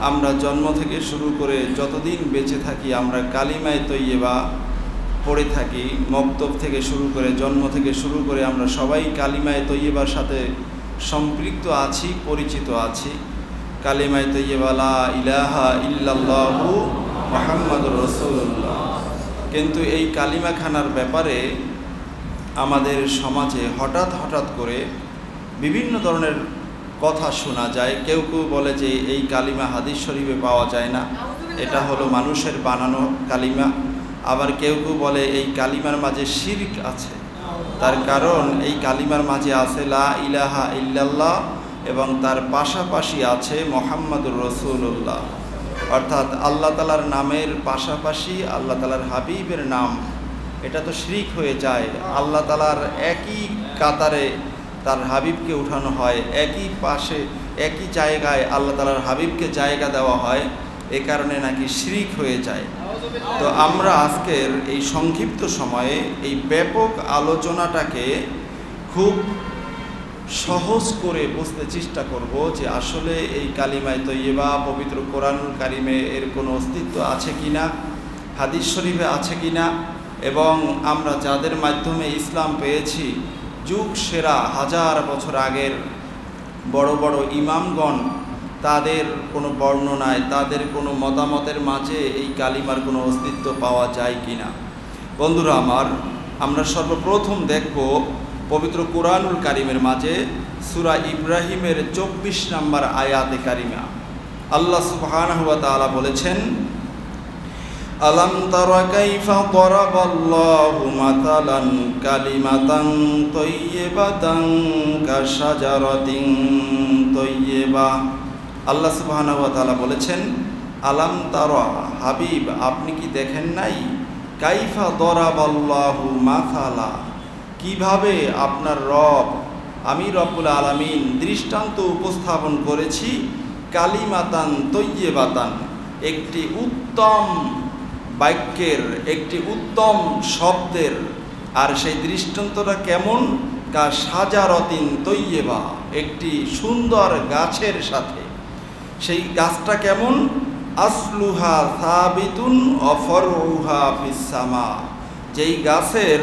আমরা জন্ম থেকে শুরু করে যতদিন বেঁচে থাকি আমরা কালিমায়ে তৈয়বা পড়ে থাকি। মক্তব থেকে শুরু করে জন্ম থেকে শুরু করে আমরা সবাই কালিমায়ে তৈয়বার সাথে সম্পৃক্ত আছি, পরিচিত আছি। কালিমায়ে তৈয়বা লা ইলাহা ইল্লাল্লাহু মুহাম্মাদুর রাসূলুল্লাহ। কিন্তু এই কালিমাখানার ব্যাপারে আমাদের সমাজে হঠাৎ হঠাৎ করে বিভিন্ন ধরনের কথা শোনা যায়। কেউ কেউ বলে যে এই কালিমা হাদিস শরীফে পাওয়া যায় না, এটা হলো মানুষের বানানো কালিমা। আবার কেউ কেউ বলে এই কালিমার মাঝে শিরক আছে, তার কারণ এই কালিমার মাঝে আছে লা ইলাহা ইল্লাল্লাহ এবং তার পাশাপাশি আছে মুহাম্মাদুর রাসূলুল্লাহ। অর্থাৎ আল্লাহ তাআলার নামের পাশাপাশি আল্লাহ তাআলার হাবিবের নাম, এটা তো শিরক হয়ে যায়। আল্লাহ তাআলার একই কাতারে তার হাবিবকে উঠানো হয়, একই পাশে একই জায়গায় আল্লাহ তাআলার হাবিবকে জায়গা দেওয়া হয়, এ কারণে নাকি শিরক হয়ে যায়। তো আমরা আজকের এই সংক্ষিপ্ত সময়ে এই ব্যাপক আলোচনাটাকে খুব সহজ করে বুঝতে চেষ্টা করব যে আসলে এই কালিমায়ে তৈয়বা পবিত্র কোরআনুল কারিমে এর কোনো অস্তিত্ব আছে কিনা, হাদিস শরীফে আছে কিনা, এবং আমরা যাদের মাধ্যমে ইসলাম পেয়েছি যুগ সেরা হাজার বছর আগের বড় বড় ইমামগণ, তাদের কোনো বর্ণনায় তাদের কোনো মতামতের মাঝে এই কালিমার কোনো অস্তিত্ব পাওয়া যায় কিনা। বন্ধুরা আমার, আমরা সর্বপ্রথম দেখব পবিত্র কোরআনুল কারিমের মাঝে সূরা ইব্রাহিমের 24 নম্বর আয়াতে কারিমা। আল্লাহ সুবহানাহু ওয়া তাআলা বলেছেন, আলাম তারা কাইফা দারাবাল্লাহু মাতালান কালিমাতান তাইয়্যিবাতান কাশাজারাতিন তাইয়্যিবা। আল্লাহ সুবহানাহু ওয়া তাআলা বলেছেন, আলাম তারা, হাবিব আপনি কি দেখেন নাই, কাইফা দারাবাল্লাহু মাতালা, কিভাবে আপনার রব আমি রব্বুল আলামিন দৃষ্টান্ত উপস্থাপন করেছি, কালিমাতান তাইয়্যিবাতান, একটি উত্তম বাক্যের, একটি উত্তম শব্দের। আর সেই দৃষ্টান্তটা কেমন, কা শাজারাতিন তাইয়্যিবা, একটি সুন্দর গাছের সাথে। সেই গাছটা কেমন, আসলুহা সাবিতুন ওয়া ফারউহা ফিস সামা, যেই গাছের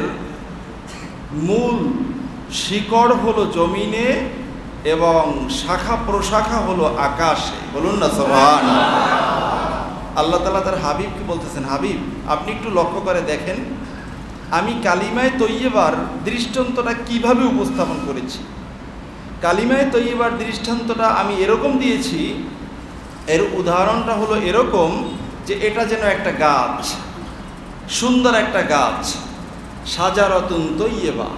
মূল শিকড় হলো জমিনে এবং শাখা প্রশাখা হলো আকাশে। বলুন না সুবহানাল্লাহ। আল্লাহ তাআলা তার হাবিবকে বলতেছেন, হাবিব আপনি একটু লক্ষ্য করে দেখেন আমি কালিমায়ে তৈয়্যিবার দৃষ্টান্তটা কিভাবে উপস্থাপন করেছি। কালিমায়ে তৈয়্যিবার দৃষ্টান্তটা আমি এরকম দিয়েছি, এর উদাহরণটা হলো এরকম যে এটা যেন একটা গাছ, সুন্দর একটা গাছ, শাজারাতুন তাইয়্যিবা,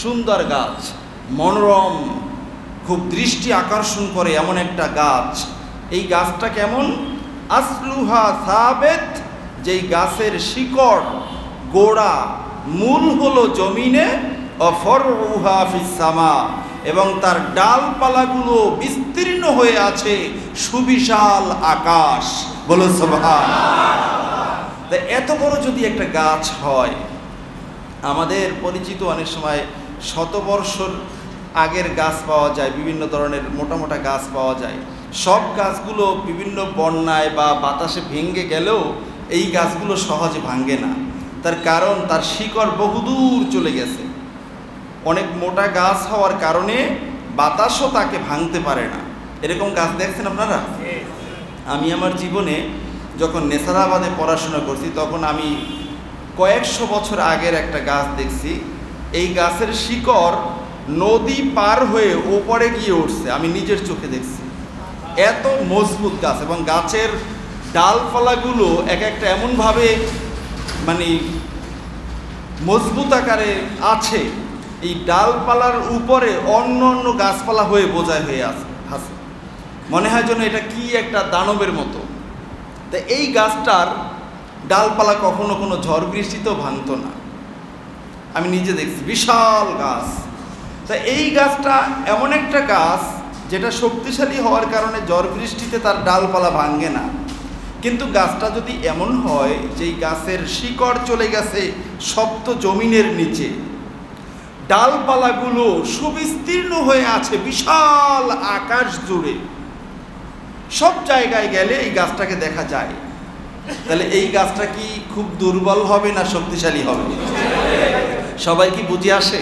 সুন্দর গাছ, মনোরম, খুব দৃষ্টি আকর্ষণ করে এমন একটা গাছ। এই গাছটা কেমন, আসলুহা সাবিত, যেই গাছের শিকড়, গোড়া, মূল হলো জমিনে, ও ফারউহা ফিস সামা, এবং তার ডালপালাগুলো বিস্তীর্ণ হয়ে আছে সুবিশাল আকাশ। বলো সুবহানাল্লাহ। তা এত বড় যদি একটা গাছ হয়, আমাদের পরিচিত অনেক সময় শতবর্ষর আগের গাছ পাওয়া যায়, বিভিন্ন ধরনের মোটা মোটা গাছ পাওয়া যায়। সব গাছগুলো বিভিন্ন বন্যায় বা বাতাসে ভেঙে গেলেও এই গাছগুলো সহজে ভাঙে না, তার কারণ তার শিকড় বহুদূর চলে গেছে। অনেক মোটা গাছ হওয়ার কারণে বাতাসও তাকে ভাঙতে পারে না। এরকম গাছ দেখছেন আপনারা? আমি আমার জীবনে যখন নেসারাবাদে পড়াশোনা করছি তখন আমি কয়েকশো বছর আগের একটা গাছ দেখছি। এই গাছের শিকড় নদী পার হয়ে ওপরে গিয়ে উঠছে, আমি নিজের চোখে দেখছি। এত মজবুত গাছ, এবং গাছের ডালপালাগুলো এক একটা এমনভাবে মানে মজবুত আকারে আছে, এই ডালপালার উপরে অন্য অন্য গাছপালা হয়ে বোঝাই হয়ে আছে, মনে হয় যেন এটা কি একটা দানবের মতো। তা এই গাছটার ডালপালা কখনো কোনো ঝড় বৃষ্টিতেও ভাঙতো না, আমি নিজে দেখছি, বিশাল গাছ। তা এই গাছটা এমন একটা গাছ যেটা শক্তিশালী হওয়ার কারণে ঝড় বৃষ্টিতে তার ডালপালা ভাঙে না। কিন্তু গাছটা যদি এমন হয় যে গাছের শিকড় চলে গেছে শক্ত জমিনের নিচে, ডালপালাগুলো সুবিস্তীর্ণ হয়ে আছে বিশাল আকাশ জুড়ে, সব জায়গায় গেলে এই গাছটাকে দেখা যায়। তাহলে এই গাছটা কি খুব দুর্বল হবে না শক্তিশালী হবে? সবাই কি বুঝে আসে?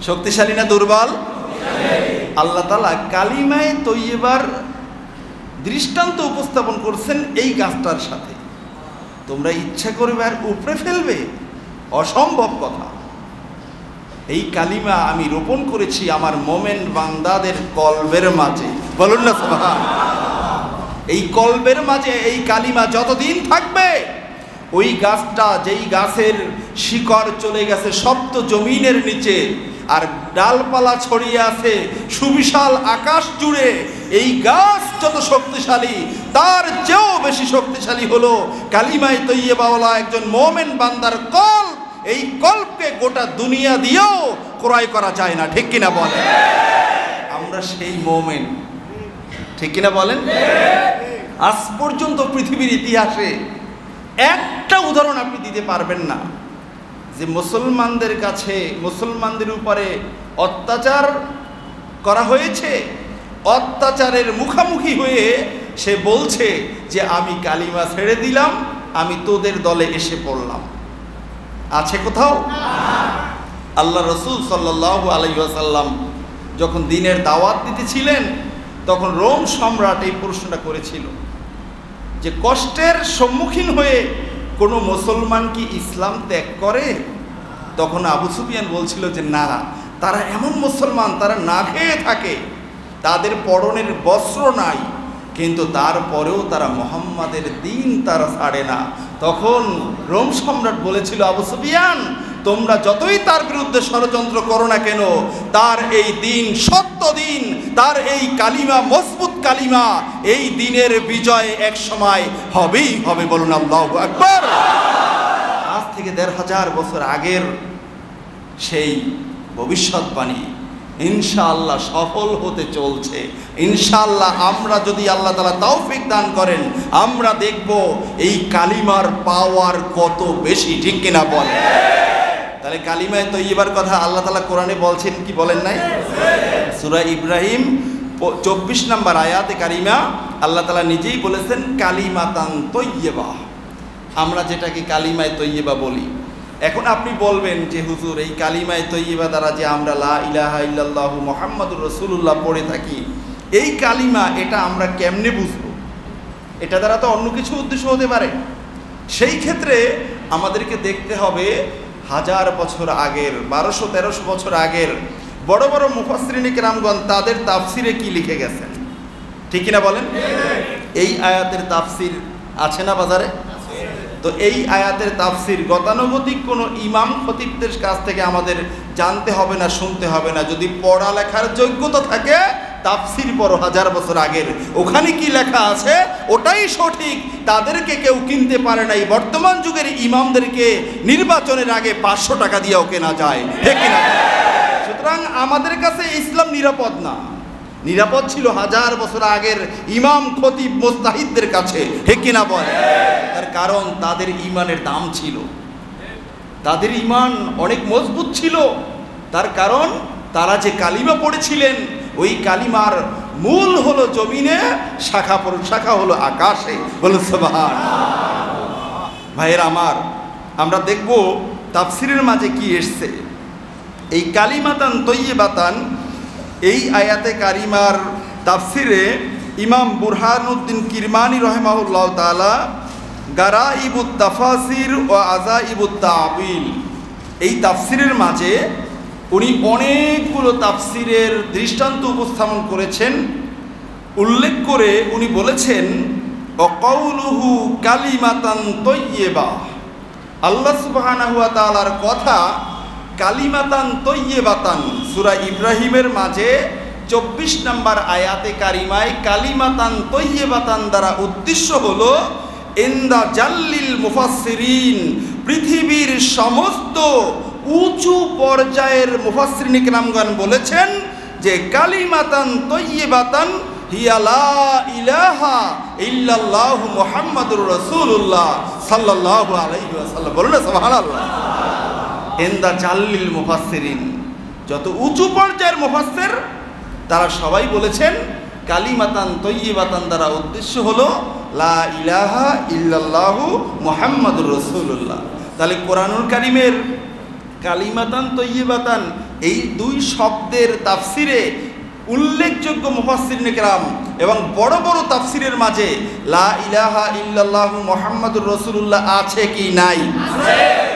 শক্তিশালী না দুর্বল? আল্লাহ তাআলা কালিমায়ে তৈয়্যিবার দৃষ্টান্ত উপস্থাপন করছেন এই গাছটার সাথে। তোমরা ইচ্ছা করবে আর উপড়ে ফেলবে, অসম্ভব কথা। এই কালিমা আমি রোপণ করেছি আমার মোমেন বান্দাদের কলবের মাঝে, বলুন না সুবহানাল্লাহ। এই কলবের মাঝে এই কালিমা যতদিন থাকবে, ওই গাছটা যেই গাছের শিকড় চলে গেছে সপ্ত জমিনের নিচে, আর ডালপালা ছড়িয়ে আছে সুবিশাল আকাশ জুড়ে, এই গাছ যত শক্তিশালী তার চেয়েও বেশি শক্তিশালী হলো কালিমায়ে তৈয়্যিবাওয়ালা একজন মোমেন বান্দার কলব। এই কলবকে গোটা দুনিয়া দিয়েও ক্রয় করা যায় না, ঠিক কিনা বলেন? আমরা সেই মোমেন, ঠিক কিনা বলেন? আজ পর্যন্ত পৃথিবীর ইতিহাসে একটা উদাহরণ আপনি দিতে পারবেন না যে মুসলমানদের কাছে, মুসলমানদের উপরে অত্যাচার করা হয়েছে, অত্যাচারের মুখোমুখি হয়ে সে বলছে যে আমি কালিমা ছেড়ে দিলাম, আমি তোদের দলে এসে পড়লাম। আছে কোথাও? আল্লাহ রাসূল সাল্লাল্লাহু আলাইহি ওয়াসাল্লাম যখন দ্বীনের দাওয়াত দিতেছিলেন, তখন রোম সম্রাট এই প্রশ্নটা করেছিল যে কষ্টের সম্মুখীন হয়ে কোনো মুসলমান কি ইসলাম ত্যাগ করে? তখন আবু সুফিয়ান বলছিল যে না, তারা এমন মুসলমান তারা না খেয়ে থাকে, তাদের পরনের বস্ত্র নাই, কিন্তু তারপরেও তারা মুহাম্মাদের দ্বীন তারা ছাড়ে না। তখন রোম সম্রাট বলেছিল, আবু সুফিয়ান তোমরা যতই তার বিরুদ্ধে ষড়যন্ত্র করো না কেন, তার এই দ্বীন সত্য দ্বীন, তার এই কালিমা মজবুত কালিমা, এই দ্বীনের বিজয় এক সময় হবেই হবে, বলুন আল্লাহু আকবার। আজ থেকে ১৫০০ বছর আগের সেই ভবিষ্যৎবাণী ইনশাআল্লাহ সফল হতে চলছে। ইনশাআল্লাহ আমরা যদি আল্লাহ তাআলা তৌফিক দান করেন, আমরা দেখব এই কালিমার পাওয়ার কত বেশি, ঠিক কিনা বলেন? তাহলে কালিমায়ে তৈয়্যিবার কথা আল্লাহ তাআলা কোরআনে বলছেন কি বলেন নাই? সূরা ইব্রাহিম 24 নম্বর আয়াতে কারিমা আল্লাহ তাআলা নিজেই বলেছেন কালিমাতান তৈয়্যিবা, আমরা যেটাকে কালিমায়ে তৈয়্যিবা বলি। এখন আপনি বলবেন যে হুজুর এই কালিমায়ে তৈয়্যিবা দ্বারা যে আমরা লা ইলাহা ইল্লাল্লাহু মুহাম্মাদুর রাসূলুল্লাহ পড়ে থাকি, এই কালিমা এটা আমরা কেমনে বুঝবো? এটা দ্বারা তো অন্য কিছু উদ্দেশ্য হতে পারে। সেই ক্ষেত্রে আমাদেরকে দেখতে হবে 1000 বছর আগের, 1200-1300 বছর আগের বড় বড় মুফাসসিরিনে কেরামগণ তাদের তাফসিরে কি লিখে গেছেন, ঠিক কিনা বলেন? এই আয়াতের তাফসির আছে না বাজারে? তো এই আয়াতের তাফসির গতানুগতিক কোনো ইমাম খতিবদের কাছ থেকে আমাদের জানতে হবে না, শুনতে হবে না। যদি পড়ালেখার যোগ্যতা থাকে তাফসির পড়ো 1000 বছর আগের, ওখানে কি লেখা আছে ওটাই সঠিক। তাদেরকে কেউ কিনতে পারে নাই। বর্তমান যুগের ইমামদেরকে নির্বাচনের আগে 500 টাকা দিয়েও কেনা যায়, ঠিক কিনা? সুতরাং আমাদের কাছে ইসলাম নিরাপদ না, নিরাপদ ছিল 1000 বছর আগের ইমাম খতিব মুস্তাহিদদের কাছে, ঠিক কিনা বলে? তার কারণ তাদের ইমানের দাম ছিল, তাদের ইমান অনেক মজবুত ছিল। তার কারণ তারা যে কালিমা পড়েছিলেন, ওই কালিমার মূল হলো জমিনে, শাখা হলো আকাশে, বলো সুবহানাল্লাহ। ভাইয়ের আমার, আমরা দেখব তাফসিরের মাঝে কি এসছে। এই কালিমাতান তৈয়্যিবাতান এই আয়াতে কারিমার তাফসিরে ইমাম বুরহানুদ্দিন কিরমানি রহিমাহুল্লাহ তাআলা গারাইবুত তাফাসির ও আজাইবুত তাবিল এই তাফসিরের মাঝে উনি অনেকগুলো তাফসিরের দৃষ্টান্ত উপস্থাপন করেছেন। উল্লেখ করে উনি বলেছেন অকাউলুহু কালিমাতান তৈয়্যিবা, আল্লাহ সুবহানাহু ওয়া তাআলার কথা কালিমাতান তৈয়্যিবাতান সূরা ইব্রাহিমের মাঝে 24 নম্বর আয়াতে কারিমায় কালিমাতান তৈয়্যিবাতান দ্বারা উদ্দেশ্য হলো ইনদা জাল্লিল মুফাসসিরিন, পৃথিবীর সমস্ত উঁচু পর্যায়ের মুফাসসিরিন কিরামগণ বলেছেন যে কালিমাতান তৈয়্যিবাতান হিয়া লা ইলাহা ইল্লাল্লাহু মুহাম্মাদুর রাসূলুল্লাহ সাল্লাল্লাহু আলাইহি ওয়াসাল্লাম, বলুন সুবহানাল্লাহ। ইনদা জাল্লিল মুফাসসিরিন, যত উঁচু পর্যায়ের মুফাসসির তারা সবাই বলেছেন কালিমাতান তয়্যিবাতান দ্বারা উদ্দেশ্য হলো লা ইলাহা ইল্লাল্লাহু মুহাম্মাদুর রাসূলুল্লাহ। তাহলে কোরআনুল কারীমের কালিমাতান তয়্যিবাতান এই দুই শব্দের তাফসিরে উল্লেখযোগ্য মুফাসসিরিনে কেরাম এবং বড় বড় তাফসিরের মাঝে লা ইলাহা ইল্লাল্লাহু মুহাম্মাদুর রাসূলুল্লাহ আছে কি নাই?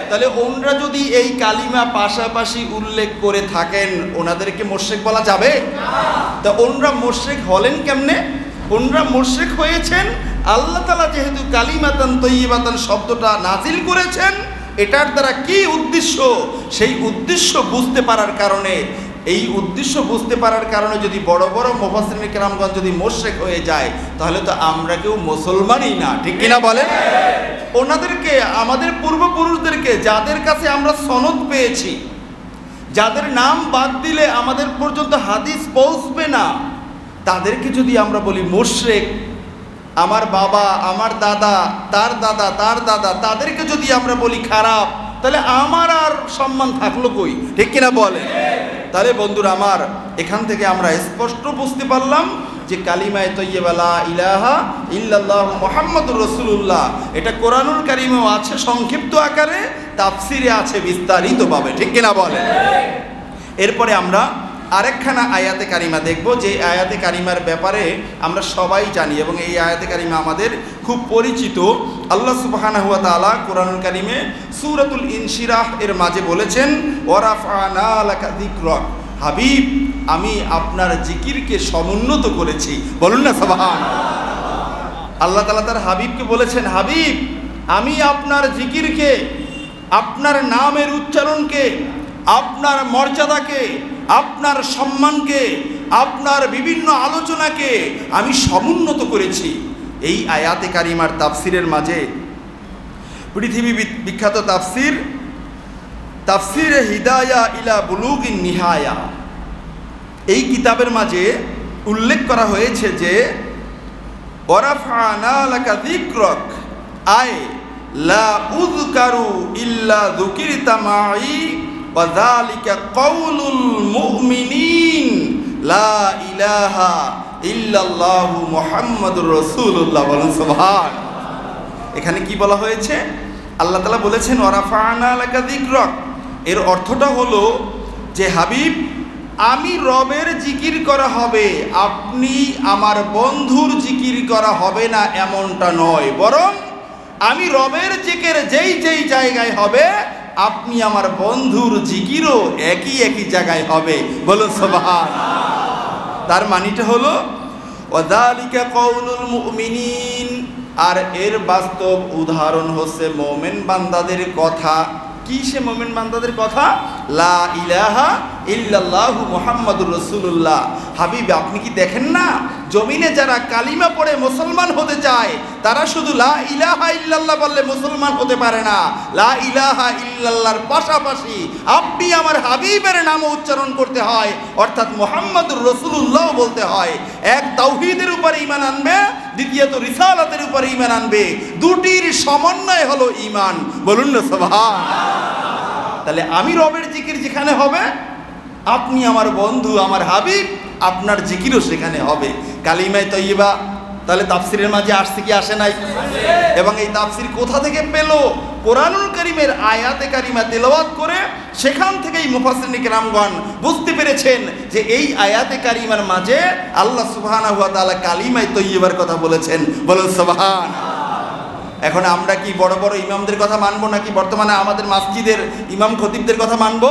তাহলে ওনরা যদি এই কালিমা পাশাপাশি উল্লেখ করে থাকেন ওনাদেরকে মুশরিক বলা যাবে? তা ওনরা মুশরিক হলেন কেমনে? ওনরা মুশরিক হয়েছেন আল্লাহ তাআলা যেহেতু কালিমাতান তয়্যিবাতান শব্দটা নাজিল করেছেন, এটার দ্বারা কি উদ্দেশ্য সেই উদ্দেশ্য বুঝতে পারার কারণে, এই উদ্দেশ্য বুঝতে পারার কারণে যদি বড় বড় মুফাসসিরিনে কেরামগণ যদি মুশরিক হয়ে যায় তাহলে তো আমরা কেউ মুসলমানই না, ঠিক কিনা বলেন? ওনাদেরকে, আমাদের পূর্বপুরুষদেরকে যাদের কাছে আমরা সনদ পেয়েছি, যাদের নাম বাদ দিলে আমাদের পর্যন্ত হাদিস পৌঁছবে না, তাদেরকে যদি আমরা বলি মুশরিক, আমার বাবা, আমার দাদা, তার দাদা, তার দাদা, তাদেরকে যদি আমরা বলি খারাপ, তাহলে আমার আর সম্মান থাকলো কই, ঠিক কিনা বলে? তাহলে বন্ধুরা আমার, এখান থেকে আমরা স্পষ্ট বুঝতে পারলাম যে কালিমায়ে তয়্যিবা লা ইলাহা ইল্লাল্লাহু মুহাম্মাদুর রাসূলুল্লাহ এটা কোরআনুল কারীমেও আছে সংক্ষিপ্ত আকারে, তাফসিরে আছে বিস্তারিতভাবে, ঠিক কিনা বলে? এরপরে আমরা আরেকখানা আয়াতে কারিমা দেখব, যে আয়াতে কারিমার ব্যাপারে আমরা সবাই জানি এবং এই আয়াতে কারিমা আমাদের খুব পরিচিত। আল্লাহ সুবহানাহু ওয়া তাআলা কোরআনুল কারীমে সূরাতুল ইনশিরাহ এর মাঝে বলেছেন ওয়ারাফা'না লাকা যিকরাক, হাবিব আমি আপনার জিকিরকে সমুন্নত করেছি। বলুন না সুবহানাল্লাহ। আল্লাহ তাআলা তার হাবিবকে বলেছেন, হাবিব আমি আপনার জিকিরকে, আপনার নামের উচ্চারণকে, আপনার মর্যাদাকে, আপনার সম্মানকে, আপনার বিভিন্ন আলোচনাকে আমি সমুন্নত করেছি। এই আয়াতে কারিমার তাফসিরের মাঝে পৃথিবী বিখ্যাত তাফসিরে হিদায়া ইলা বুলুগিন নিহায়া, এই কিতাবের মাঝে উল্লেখ করা হয়েছে যে ওয়ারাফা'না লাকা যিকরাক আয় লা উযকারু ইল্লা যুকিরতা মাই ওয়া যালিকা কাউলুল মুমিনিন লা ইলাহা ইল্লাল্লাহু মুহাম্মাদুর রাসূলুল্লাহ। বলেন সুবহানাল্লাহ। এখানে কি বলা হয়েছে? আল্লাহ তাআলা বলেছেন ওয়ারাফা'না লাকা যিকরাক, এর অর্থটা হলো যে হাবিব আমি রবের জিকির করা হবে, আপনি আমার বন্ধুর জিকির করা হবে না এমনটা নয়, বরং আমি রবের জিকির যেই যেই জায়গায় হবে আপনি আমার বন্ধুর জিকিরও একই একই জায়গায় হবে। বলুন সুবহানাল্লাহ। তার মানিটা হলো ওয়াযালিকা কাউলুল মুমিনিন, আর এর বাস্তব উদাহরণ হচ্ছে মুমিন বান্দাদের কথা। কি সে মুমিন বান্দাদের কথা? লা ইলাহা ইল্লাল্লাহু মুহাম্মাদুর রাসূলুল্লাহ। হাবিব আপনি কি দেখেন না জমিনে যারা কালিমা পড়ে মুসলমান হতে চায় তারা শুধু লা ইলাহা ইল্লাল্লাহ বললে মুসলমান হতে পারে না, লা ইলাহা ইল্লাল্লাহর পাশাপাশি আপনি আমার হাবিবের নাম উচ্চারণ করতে হয়, অর্থাৎ মুহাম্মাদুর রাসূলুল্লাহ বলতে হয়। এক তাওহীদের উপর ঈমান আনবে, দ্বিতীয়ত রিসালাতের উপর ঈমান আনবে, দুটির সমন্বয় হলো ঈমান। বলুন না সুবহানাল্লাহ। তাহলে আমি রবের জিকির যেখানে হবে আপনি আমার বন্ধু, আমার হাবিব, আপনার জিকিরও সেখানে হবে। কালিমায়ে তয়্যিবা তাহলে তাফসিরের মাঝে আসছে কি আসে নাই? এবং এই তাফসির কোথা থেকে পেল? কোরআনুল কারীমের আয়াতে কারিমা তেলাওয়াত করে সেখান থেকেই মুফাসসিরিনে কেরামগণ বুঝতে পেরেছেন যে এই আয়াতে কারিমার মাঝে আল্লাহ সুবহানাহু ওয়া তাআলা কালিমায়ে তয়্যিবার কথা বলেছেন। বলুন সুবহানাল্লাহ। এখন আমরা কি বড় বড় ইমামদের কথা মানবো নাকি বর্তমানে আমাদের মসজিদের ইমাম খতিবদের কথা মানবো?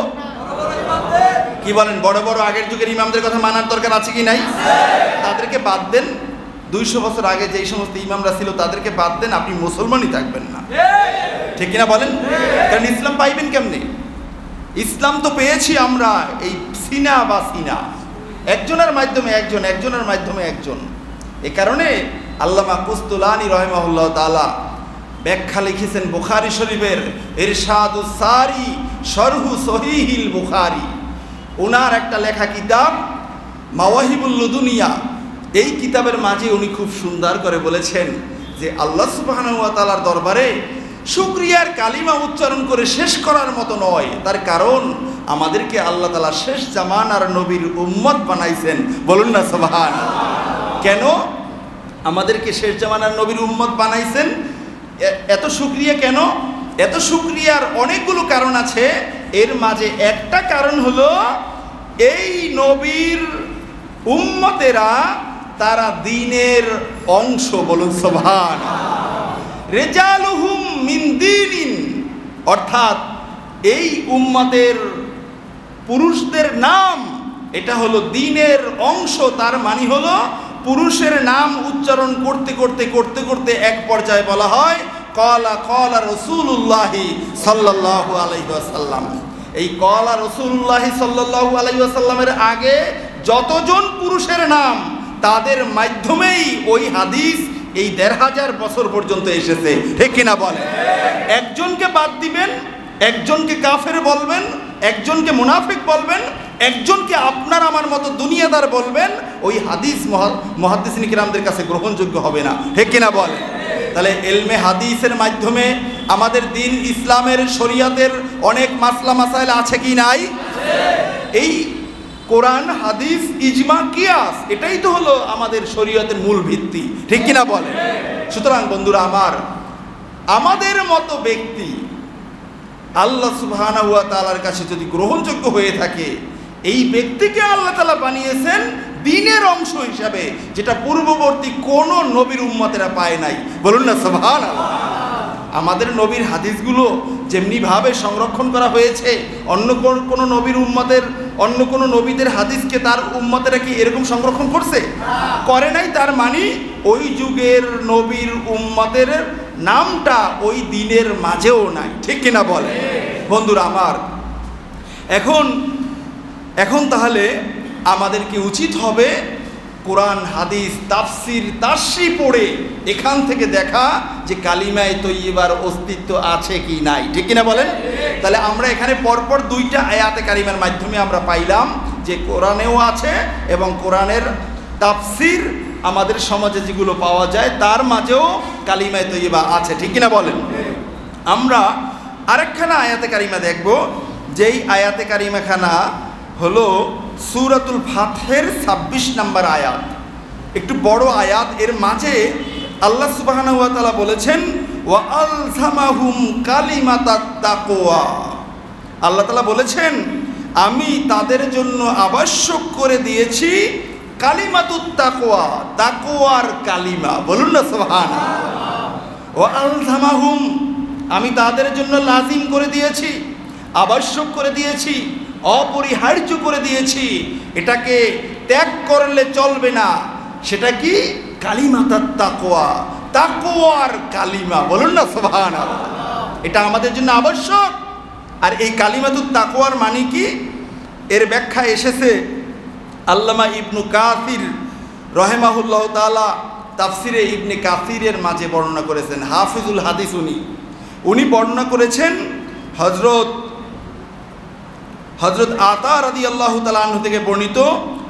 কি বলেন? বড় বড় আগের যুগের ইমামদের কথা মানার দরকার আছে কি নাই? তাদেরকে বাদ দেন, 200 বছর আগে যেই সমস্ত ইমামরা ছিল তাদেরকে বাদ দেন, আপনি মুসলমানই থাকবেন না, ঠিক কিনা বলেন? কারণ ইসলাম পাইবেন কেমনে? ইসলাম তো পেয়েছি আমরা এই সিনা বা সিনা, একজনের মাধ্যমে একজন, একজনের মাধ্যমে একজন। এ কারণে আল্লামা কুস্তুলানী রাহিমাহুল্লাহ তাআলা ব্যাখ্যা লিখেছেন বুখারী শরীফের ইরশাদুস সারি শরহু সহিহিল বুখারী, ওনার একটা লেখা কিতাব মাওয়াহিবুল লুদুনিয়া, এই কিতাবের মাঝে উনি খুব সুন্দর করে বলেছেন যে আল্লাহ সুবহানাহু ওয়া তাআলার দরবারে শুকরিয়ার কালিমা উচ্চারণ করে শেষ করার মতো নয়। তার কারণ আমাদেরকে আল্লাহ তাআলা শেষ জামানার নবীর উম্মত বানাইছেন। বলুন না সুবহানাল্লাহ। কেন আমাদেরকে শেষ জামানার নবীর উম্মত বানাইছেন? এত শুকরিয়া কেন? এত শুকরিয়ার অনেকগুলো কারণ আছে। এর মাঝে একটা কারণ হলো এই নবীর উম্মতেরা তারা দ্বীনের অংশ। বলুন সুবহানাল্লাহ। রিজালুহুম মিন দীনিন, অর্থাৎ এই উম্মতের পুরুষদের নাম এটা হলো দ্বীনের অংশ। তার মানে হলো পুরুষের নাম উচ্চারণ করতে করতে করতে করতে এক পর্যায়ে বলা হয় ক্বালা ক্বালা রাসূলুল্লাহি সাল্লাল্লাহু আলাইহি ওয়াসাল্লাম। এই ক্বালা রাসূলুল্লাহি সাল্লাল্লাহু আলাইহি ওয়াসাল্লামের আগে যতজন পুরুষের নাম তাদের মাধ্যমেই ওই হাদিস এই ১৫০০ বছর পর্যন্ত এসেছে। ঠিক কিনা বলেন? একজনকে বাদ দিবেন, একজনকে কাফের বলবেন, একজনকে মুনাফিক বলবেন, একজনকে আপনার আমার মতো দুনিয়াদার বলবেন, ওই হাদিস মুহাদ্দিসিন কিরামদের কাছে গ্রহণযোগ্য হবে না। ঠিক কিনা বলেন? তাহলে ইলমে হাদিসের মাধ্যমে আমাদের দ্বীন ইসলামের শরিয়াতের অনেক মাসলা মাসাইল আছে কি নাই? এই কোরআন হাদিস ইজমা কিয়াস এটাই তো হলো আমাদের শরিয়তের মূল ভিত্তি। ঠিক কিনা বলে? সুতরাং বন্ধুরা আমার, আমাদের মতো ব্যক্তি আল্লাহ সুবহানাহু ওয়া তাআলার কাছে যদি গ্রহণযোগ্য হয়ে থাকে, এই ব্যক্তিকে আল্লাহ তাআলা বানিয়েছেন দ্বীনের অংশ হিসাবে, যেটা পূর্ববর্তী কোন নবীর উম্মতেরা পায় নাই। বলুন না সুবহানাল্লাহ। আমাদের নবীর হাদিসগুলো যেমনিভাবে সংরক্ষণ করা হয়েছে, অন্য কোনো নবীর উম্মতের অন্য কোনো নবীদের হাদিসকে তার উম্মতেরা কি এরকম সংরক্ষণ করছে? করে নাই। তার মানে ওই যুগের নবীর উম্মতের নামটা ওই দ্বীনের মাঝেও নাই। ঠিক কিনা বলে? বন্ধুরা আমার, এখন তাহলে আমাদেরকে উচিত হবে কোরআন হাদিস তাফসির তাশরিহ পড়ে এখান থেকে দেখা যে কালিমায়ে তয়্যিবার অস্তিত্ব আছে কি নাই। ঠিক কিনা বলেন? তাহলে আমরা এখানে পরপর দুইটা আয়াতে কারিমার মাধ্যমে আমরা পাইলাম যে কোরআনেও আছে এবং কোরআনের তাফসির আমাদের সমাজে যেগুলো পাওয়া যায় তার মাঝেও কালিমায়ে তয়্যিবা আছে। ঠিক কিনা বলেন? আমরা আরেকখানা আয়াতে কারিমা দেখব, যেই আয়াতে কারিমাখানা হলো সূরাতুল ফাতহের ২৬ নম্বর আয়াত। একটু বড় আয়াত। এর মাঝে আল্লাহ সুবহানাহু ওয়া তাআলা বলেছেন ওয়া আলজামাহুম কালিমাতাত তাকওয়া। আল্লাহ তাআলা বলেছেন আমি তাদের জন্য আবশ্যক করে দিয়েছি কালিমাতুত তাকওয়া, তাকওয়ার কালিমা। বলুন না সুবহানাল্লাহ। ওয়া আলজামাহুম, আমি তাদের জন্য লাজিম করে দিয়েছি, আবশ্যক করে দিয়েছি, অপরিহার্য করে দিয়েছি। এটাকে ত্যাগ করলে চলবে না। সেটা কি? কালিমাতাত তাকওয়া, তাকওয়ার কালিমা। বলুন না সুবহানাল্লাহ। এটা আমাদের জন্য আবশ্যক। আর এই কালিমাতুত তাকওয়ার মানে কি? এর ব্যাখ্যা এসেছে আল্লামা ইবনু কাসির রাহিমাহুল্লাহ তাআলা তাফসিরে ইবনে কাসিরের মাঝে বর্ণনা করেছেন। হাফিজুল হাদিস উনি বর্ণনা করেছেন হযরত আতা রাদিয়াল্লাহু তাআলা আনহু থেকে বর্ণিত।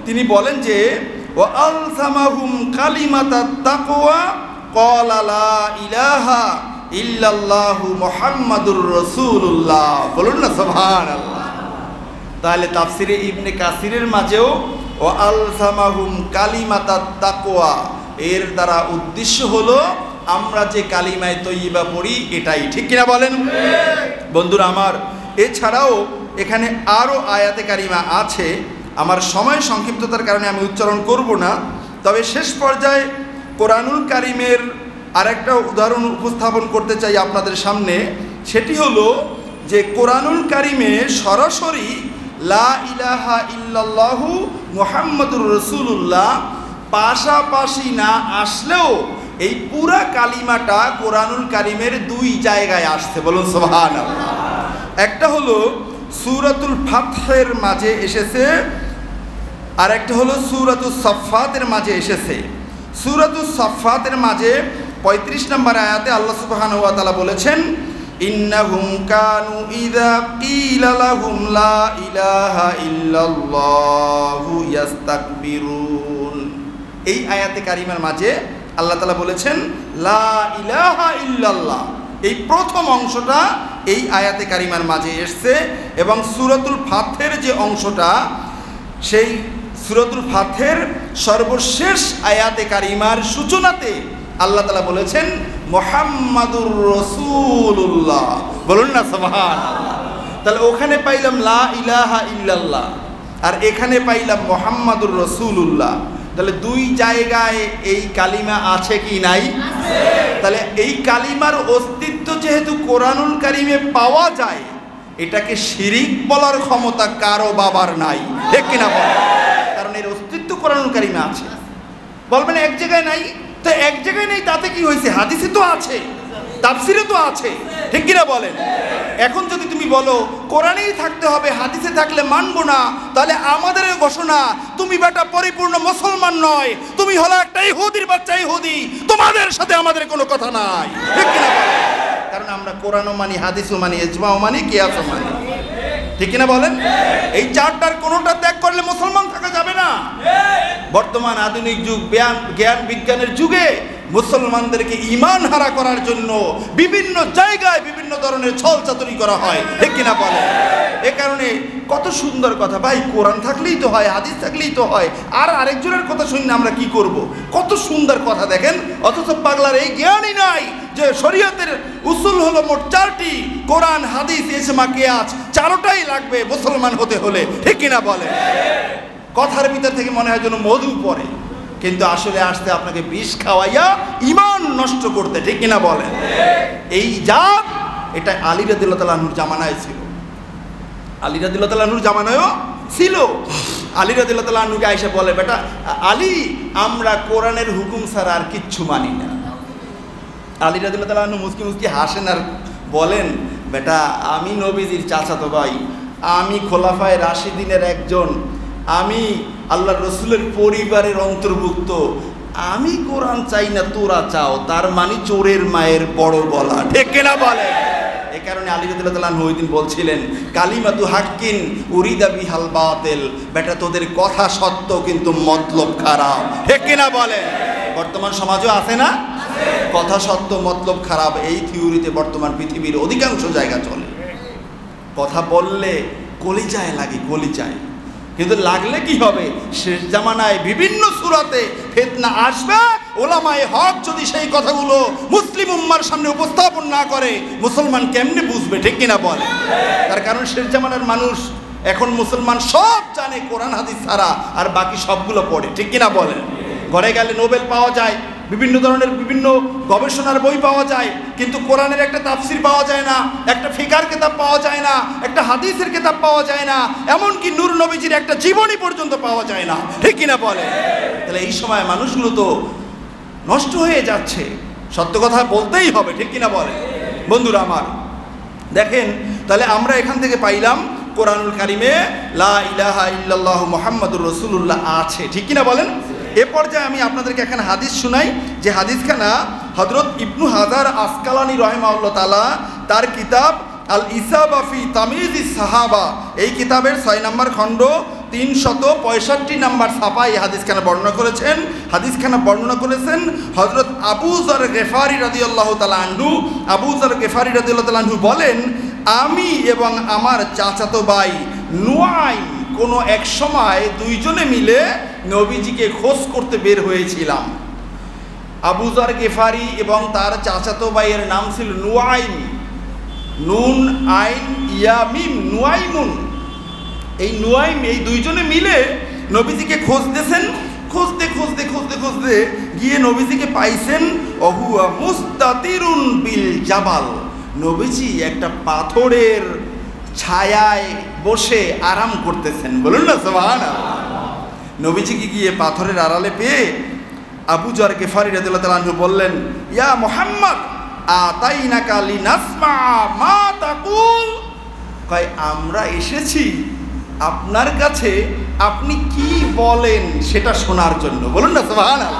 তিনি বলেন যে ওয়া আলজামাহুম কালিমাতাত তাকওয়া ক্বালা লা ইলাহা ইল্লাল্লাহু মুহাম্মাদুর রাসূলুল্লাহ। বলুন না সুবহানাল্লাহ। তাহলে তাফসিরে ইবনে কাসিরের মাঝেও ওয়া আলজামাহুম কালিমাতাত তাকওয়া এর দ্বারা উদ্দেশ্য হলো আমরা যে কালিমায়ে তয়্যিবা পড়ি এটাই। ঠিক কিনা বলেন? বন্ধুরা আমার, এছাড়াও এখানে আরও আয়াতে কারিমা আছে। আমার সময় সংক্ষিপ্ততার কারণে আমি উচ্চারণ করব না। তবে শেষ পর্যায়ে কোরআনুল কারিমের আরেকটা উদাহরণ উপস্থাপন করতে চাই আপনাদের সামনে। সেটি হলো যে কোরআনুল কারিমে সরাসরি লা ইলাহা ইল্লাল্লাহু মুহাম্মাদুর রাসূলুল্লাহ পাশাপাশি না আসলেও এই পুরা কালিমাটা কোরআনুল কারিমের দুই জায়গায় আসছে। বলুন সুবহানাল্লাহ। একটা হলো সূরাতুল ফাতহের মাঝে এসেছে, আর একটা হলো সূরাতুস সাফফাতের মাঝে এসেছে। সূরাতুস সাফফাতের মাঝে ৩৫ নম্বর আয়াতে আল্লাহ সুবহানাহু ওয়া তাআলা বলেছেন ইন্নাহুম কানু ইযা কিলা লাহুম লা ইলাহা ইল্লাল্লাহু ইস্তাকবিরুন। এই আয়াতে কারিমার মাঝে আল্লাহ তাআলা বলেছেন লা ইলাহা ইল্লাল্লাহ। এই প্রথম অংশটা এই আয়াতে কারিমার মাঝে এসছে। এবং সূরাতুল ফাতহের যে অংশটা, সেই সূরাতুল ফাতহের সর্বশেষ আয়াতে কারিমার সূচনাতে আল্লাহ তাআলা বলেছেন মুহাম্মাদুর রাসূলুল্লাহ, বলুন না সুবহানাল্লাহ। তাহলে ওখানে পাইলাম লা ইলাহা ইল্লাল্লাহ, আর এখানে পাইলাম মুহাম্মাদুর রাসূলুল্লাহ। তাহলে দুই জায়গায় এই কালিমা আছে কি নাই? তাহলে এই কালিমার অস্তিত্ব যেহেতু কোরআনুল কারিমে পাওয়া যায়, এটাকে শিরিক বলার ক্ষমতা কারো বাবার নাই, ঠিক কিনা বলেন? কারণ এর অস্তিত্ব কোরআনুল কারিমে আছে। বলবেন এক জায়গায় নাই, তো এক জায়গায় নেই তাতে কি হয়েছে? হাদিসে তো আছে, তাফসিরে তো আছে, ঠিক কিনা বলেন? এখন যদি তুমি বলো কোরআনেই থাকতে হবে, হাদিসে থাকলে মানবো না, তাহলে আমাদের ঘোষণা তুমি বেটা পরিপূর্ণ মুসলমান নয়, তুমি হলো একটা ইহুদির বাচ্চা ইহুদি, তোমাদের সাথে আমাদের কোনো কথা নাই, ঠিক কিনা বলেন? কারণ আমরা কোরআনও মানি, হাদিসও মানি, ইজমাও মানি, কিয়াসও মানি, ঠিক কিনা বলেন? এই চারটার কোনোটা ত্যাগ করলে মুসলমান থাকা যাবে না। বর্তমান আধুনিক যুগ, জ্ঞান বিজ্ঞানের যুগে মুসলমানদেরকে ঈমান হারা করার জন্য বিভিন্ন জায়গায় বিভিন্ন ধরনের ছল চাতুরি করা হয়, ঠিক কিনা বলেন? এ কারণে কত সুন্দর কথা, ভাই কোরআন থাকলেই তো হয়, হাদিস থাকলেই তো হয়, আর আরেকজনের কথা শুনে আমরা কি করব? কত সুন্দর কথা দেখেন, অথচ পাগলার এই জ্ঞানই নাই যে শরীয়তের উসুল হলো মোট চারটি, কোরআন, হাদিস, ইজমা, কিয়াস, চারটাই লাগবে মুসলমান হতে হলে, ঠিক কিনা বলেন? কথার ভিতর থেকে মনে হয় যেন মধু পড়ে, কিন্তু আসলে আসতে আপনাকে বিষ খাওয়াইয়া ঈমান নষ্ট করতে, ঠিক কিনা বলেন? এই জাত এটা আলী রাদিয়াল্লাহু তাআলা আনহুর জামানায় ছিল, আলী রাদিয়াল্লাহু তাআলা আনহুর জামানায়ও ছিল। আলী রাদিয়াল্লাহু তাআলা আনহুকে আয়েশা বলে, বেটা আলী, আমরা কোরআনের হুকুম ছাড়া আর কিচ্ছু মানি না। আলী রাদিয়াল্লাহু তাআলা আনহু মুস্কি মুস্কি হাসেন আর বলেন, বেটা আমি নবীজির চাচাতো ভাই, আমি খোলাফায়ে রাশিদিনের একজন, আমি আল্লাহর রসুলের পরিবারের অন্তর্ভুক্ত, আমি কোরআন চাই না, তোরা চাও, তার মানে চোরের মায়ের বড় গলা, ঠিক কিনা বলে? এ কারণে আলী রাদিয়াল্লাহু তাআলা আনহু ওই দিন বলছিলেন, কালিমাতু হাক্কিন উরিদা বিহাল বাতিল, বেটা তোদের কথা সত্য কিন্তু মতলব খারাপ, ঠিক কিনা বলে? বর্তমান সমাজও আছে না, কথা সত্য মতলব খারাপ, এই থিওরিতে বর্তমান পৃথিবীর অধিকাংশ জায়গা চলে। কথা বললে কলিজায় লাগে, কলিজায়, কিন্তু লাগলে কি হবে? শেষ জামানায় বিভিন্ন সূরাতে ফিতনা আসবে, ওলামায়ে হক যদি সেই কথাগুলো মুসলিম উম্মার সামনে উপস্থাপন না করে, মুসলমান কেমনে বুঝবে, ঠিক কিনা বলে? তার কারণ শেষ জামানার মানুষ এখন মুসলমান সব জানে কোরআন হাদিস ছাড়া, আর বাকি সবগুলো পড়ে, ঠিক কিনা বলে? ঘরে গেলে নোবেল পাওয়া যায়, বিভিন্ন ধরনের বিভিন্ন গবেষণার বই পাওয়া যায়, কিন্তু কোরআনের একটা তাফসির পাওয়া যায় না, একটা ফিকার কিতাব পাওয়া যায় না, একটা হাদিসের কিতাব পাওয়া যায় না, এমনকি নূর নবীজির একটা জীবনী পর্যন্ত পাওয়া যায় না, ঠিক কিনা বলে? তাহলে এই সময় মানুষগুলো তো নষ্ট হয়ে যাচ্ছে, সত্য কথা বলতেই হবে, ঠিক কিনা বলে? বন্ধুরা আমার দেখেন, তাহলে আমরা এখান থেকে পাইলাম কোরআনুল কারিমে লা ইলাহা ইল্লাল্লাহ মুহাম্মাদুর রাসূলুল্লাহ আছে, ঠিক কিনা বলেন? এ পর্যায়ে আমি আপনাদেরকে এখন হাদিস শুনাই, যে হাদিসখানা হযরত ইবনু হাজার আসকালানী রাহিমাহুল্লাহ তাআলা তার কিতাব আল ইসাবা ফি তামিজিস সাহাবা, এই কিতাবের 6 নম্বর খণ্ড 365 নম্বর ছাপায় এই হাদিসখানা বর্ণনা করেছেন। হাদিসখানা বর্ণনা করেছেন হযরত আবু যর গিফারী রাদিয়াল্লাহু তাআলা আনহু। আবু যর গিফারী রাদিয়াল্লাহু তাআলা আনহু বলেন, আমি এবং আমার চাচাতো ভাই নুয়াইম কোনো এক সময় দুইজনে মিলে নবীজিকে খোঁজ করতে বের হয়েছিলাম। আবু যর গিফারী এবং তার চাচাতো ভাইয়ের নাম ছিল নুয়াইম, নুন আইন ইয়া মিম, নুয়াইমুন। এই নুয়াইম, এই দুইজনে মিলে নবীজিকে খুঁজতেছেন। খুঁজতে খুঁজতে খুঁজতে খুঁজতে গিয়ে নবীজিকে পাইছেন অহুয়া মুস্তাতিরুন বিল জাবাল, নবীজি একটা পাথরের ছায়ায় বসে আরাম করতেছেন, বলুন না সুবহানাল্লাহ। নবীজিকে গিয়ে পাথরের আড়ালে পেয়ে আবু যর গিফারী রাদিয়াল্লাহু তাআলা আনহু বললেন, ইয়া মুহাম্মদ আতাইনাকা লিনাসমা মা তাকুল, কয় আমরা এসেছি আপনার কাছে আপনি কি বলেন সেটা শোনার জন্য, বলুন না সুবহানাল্লাহ।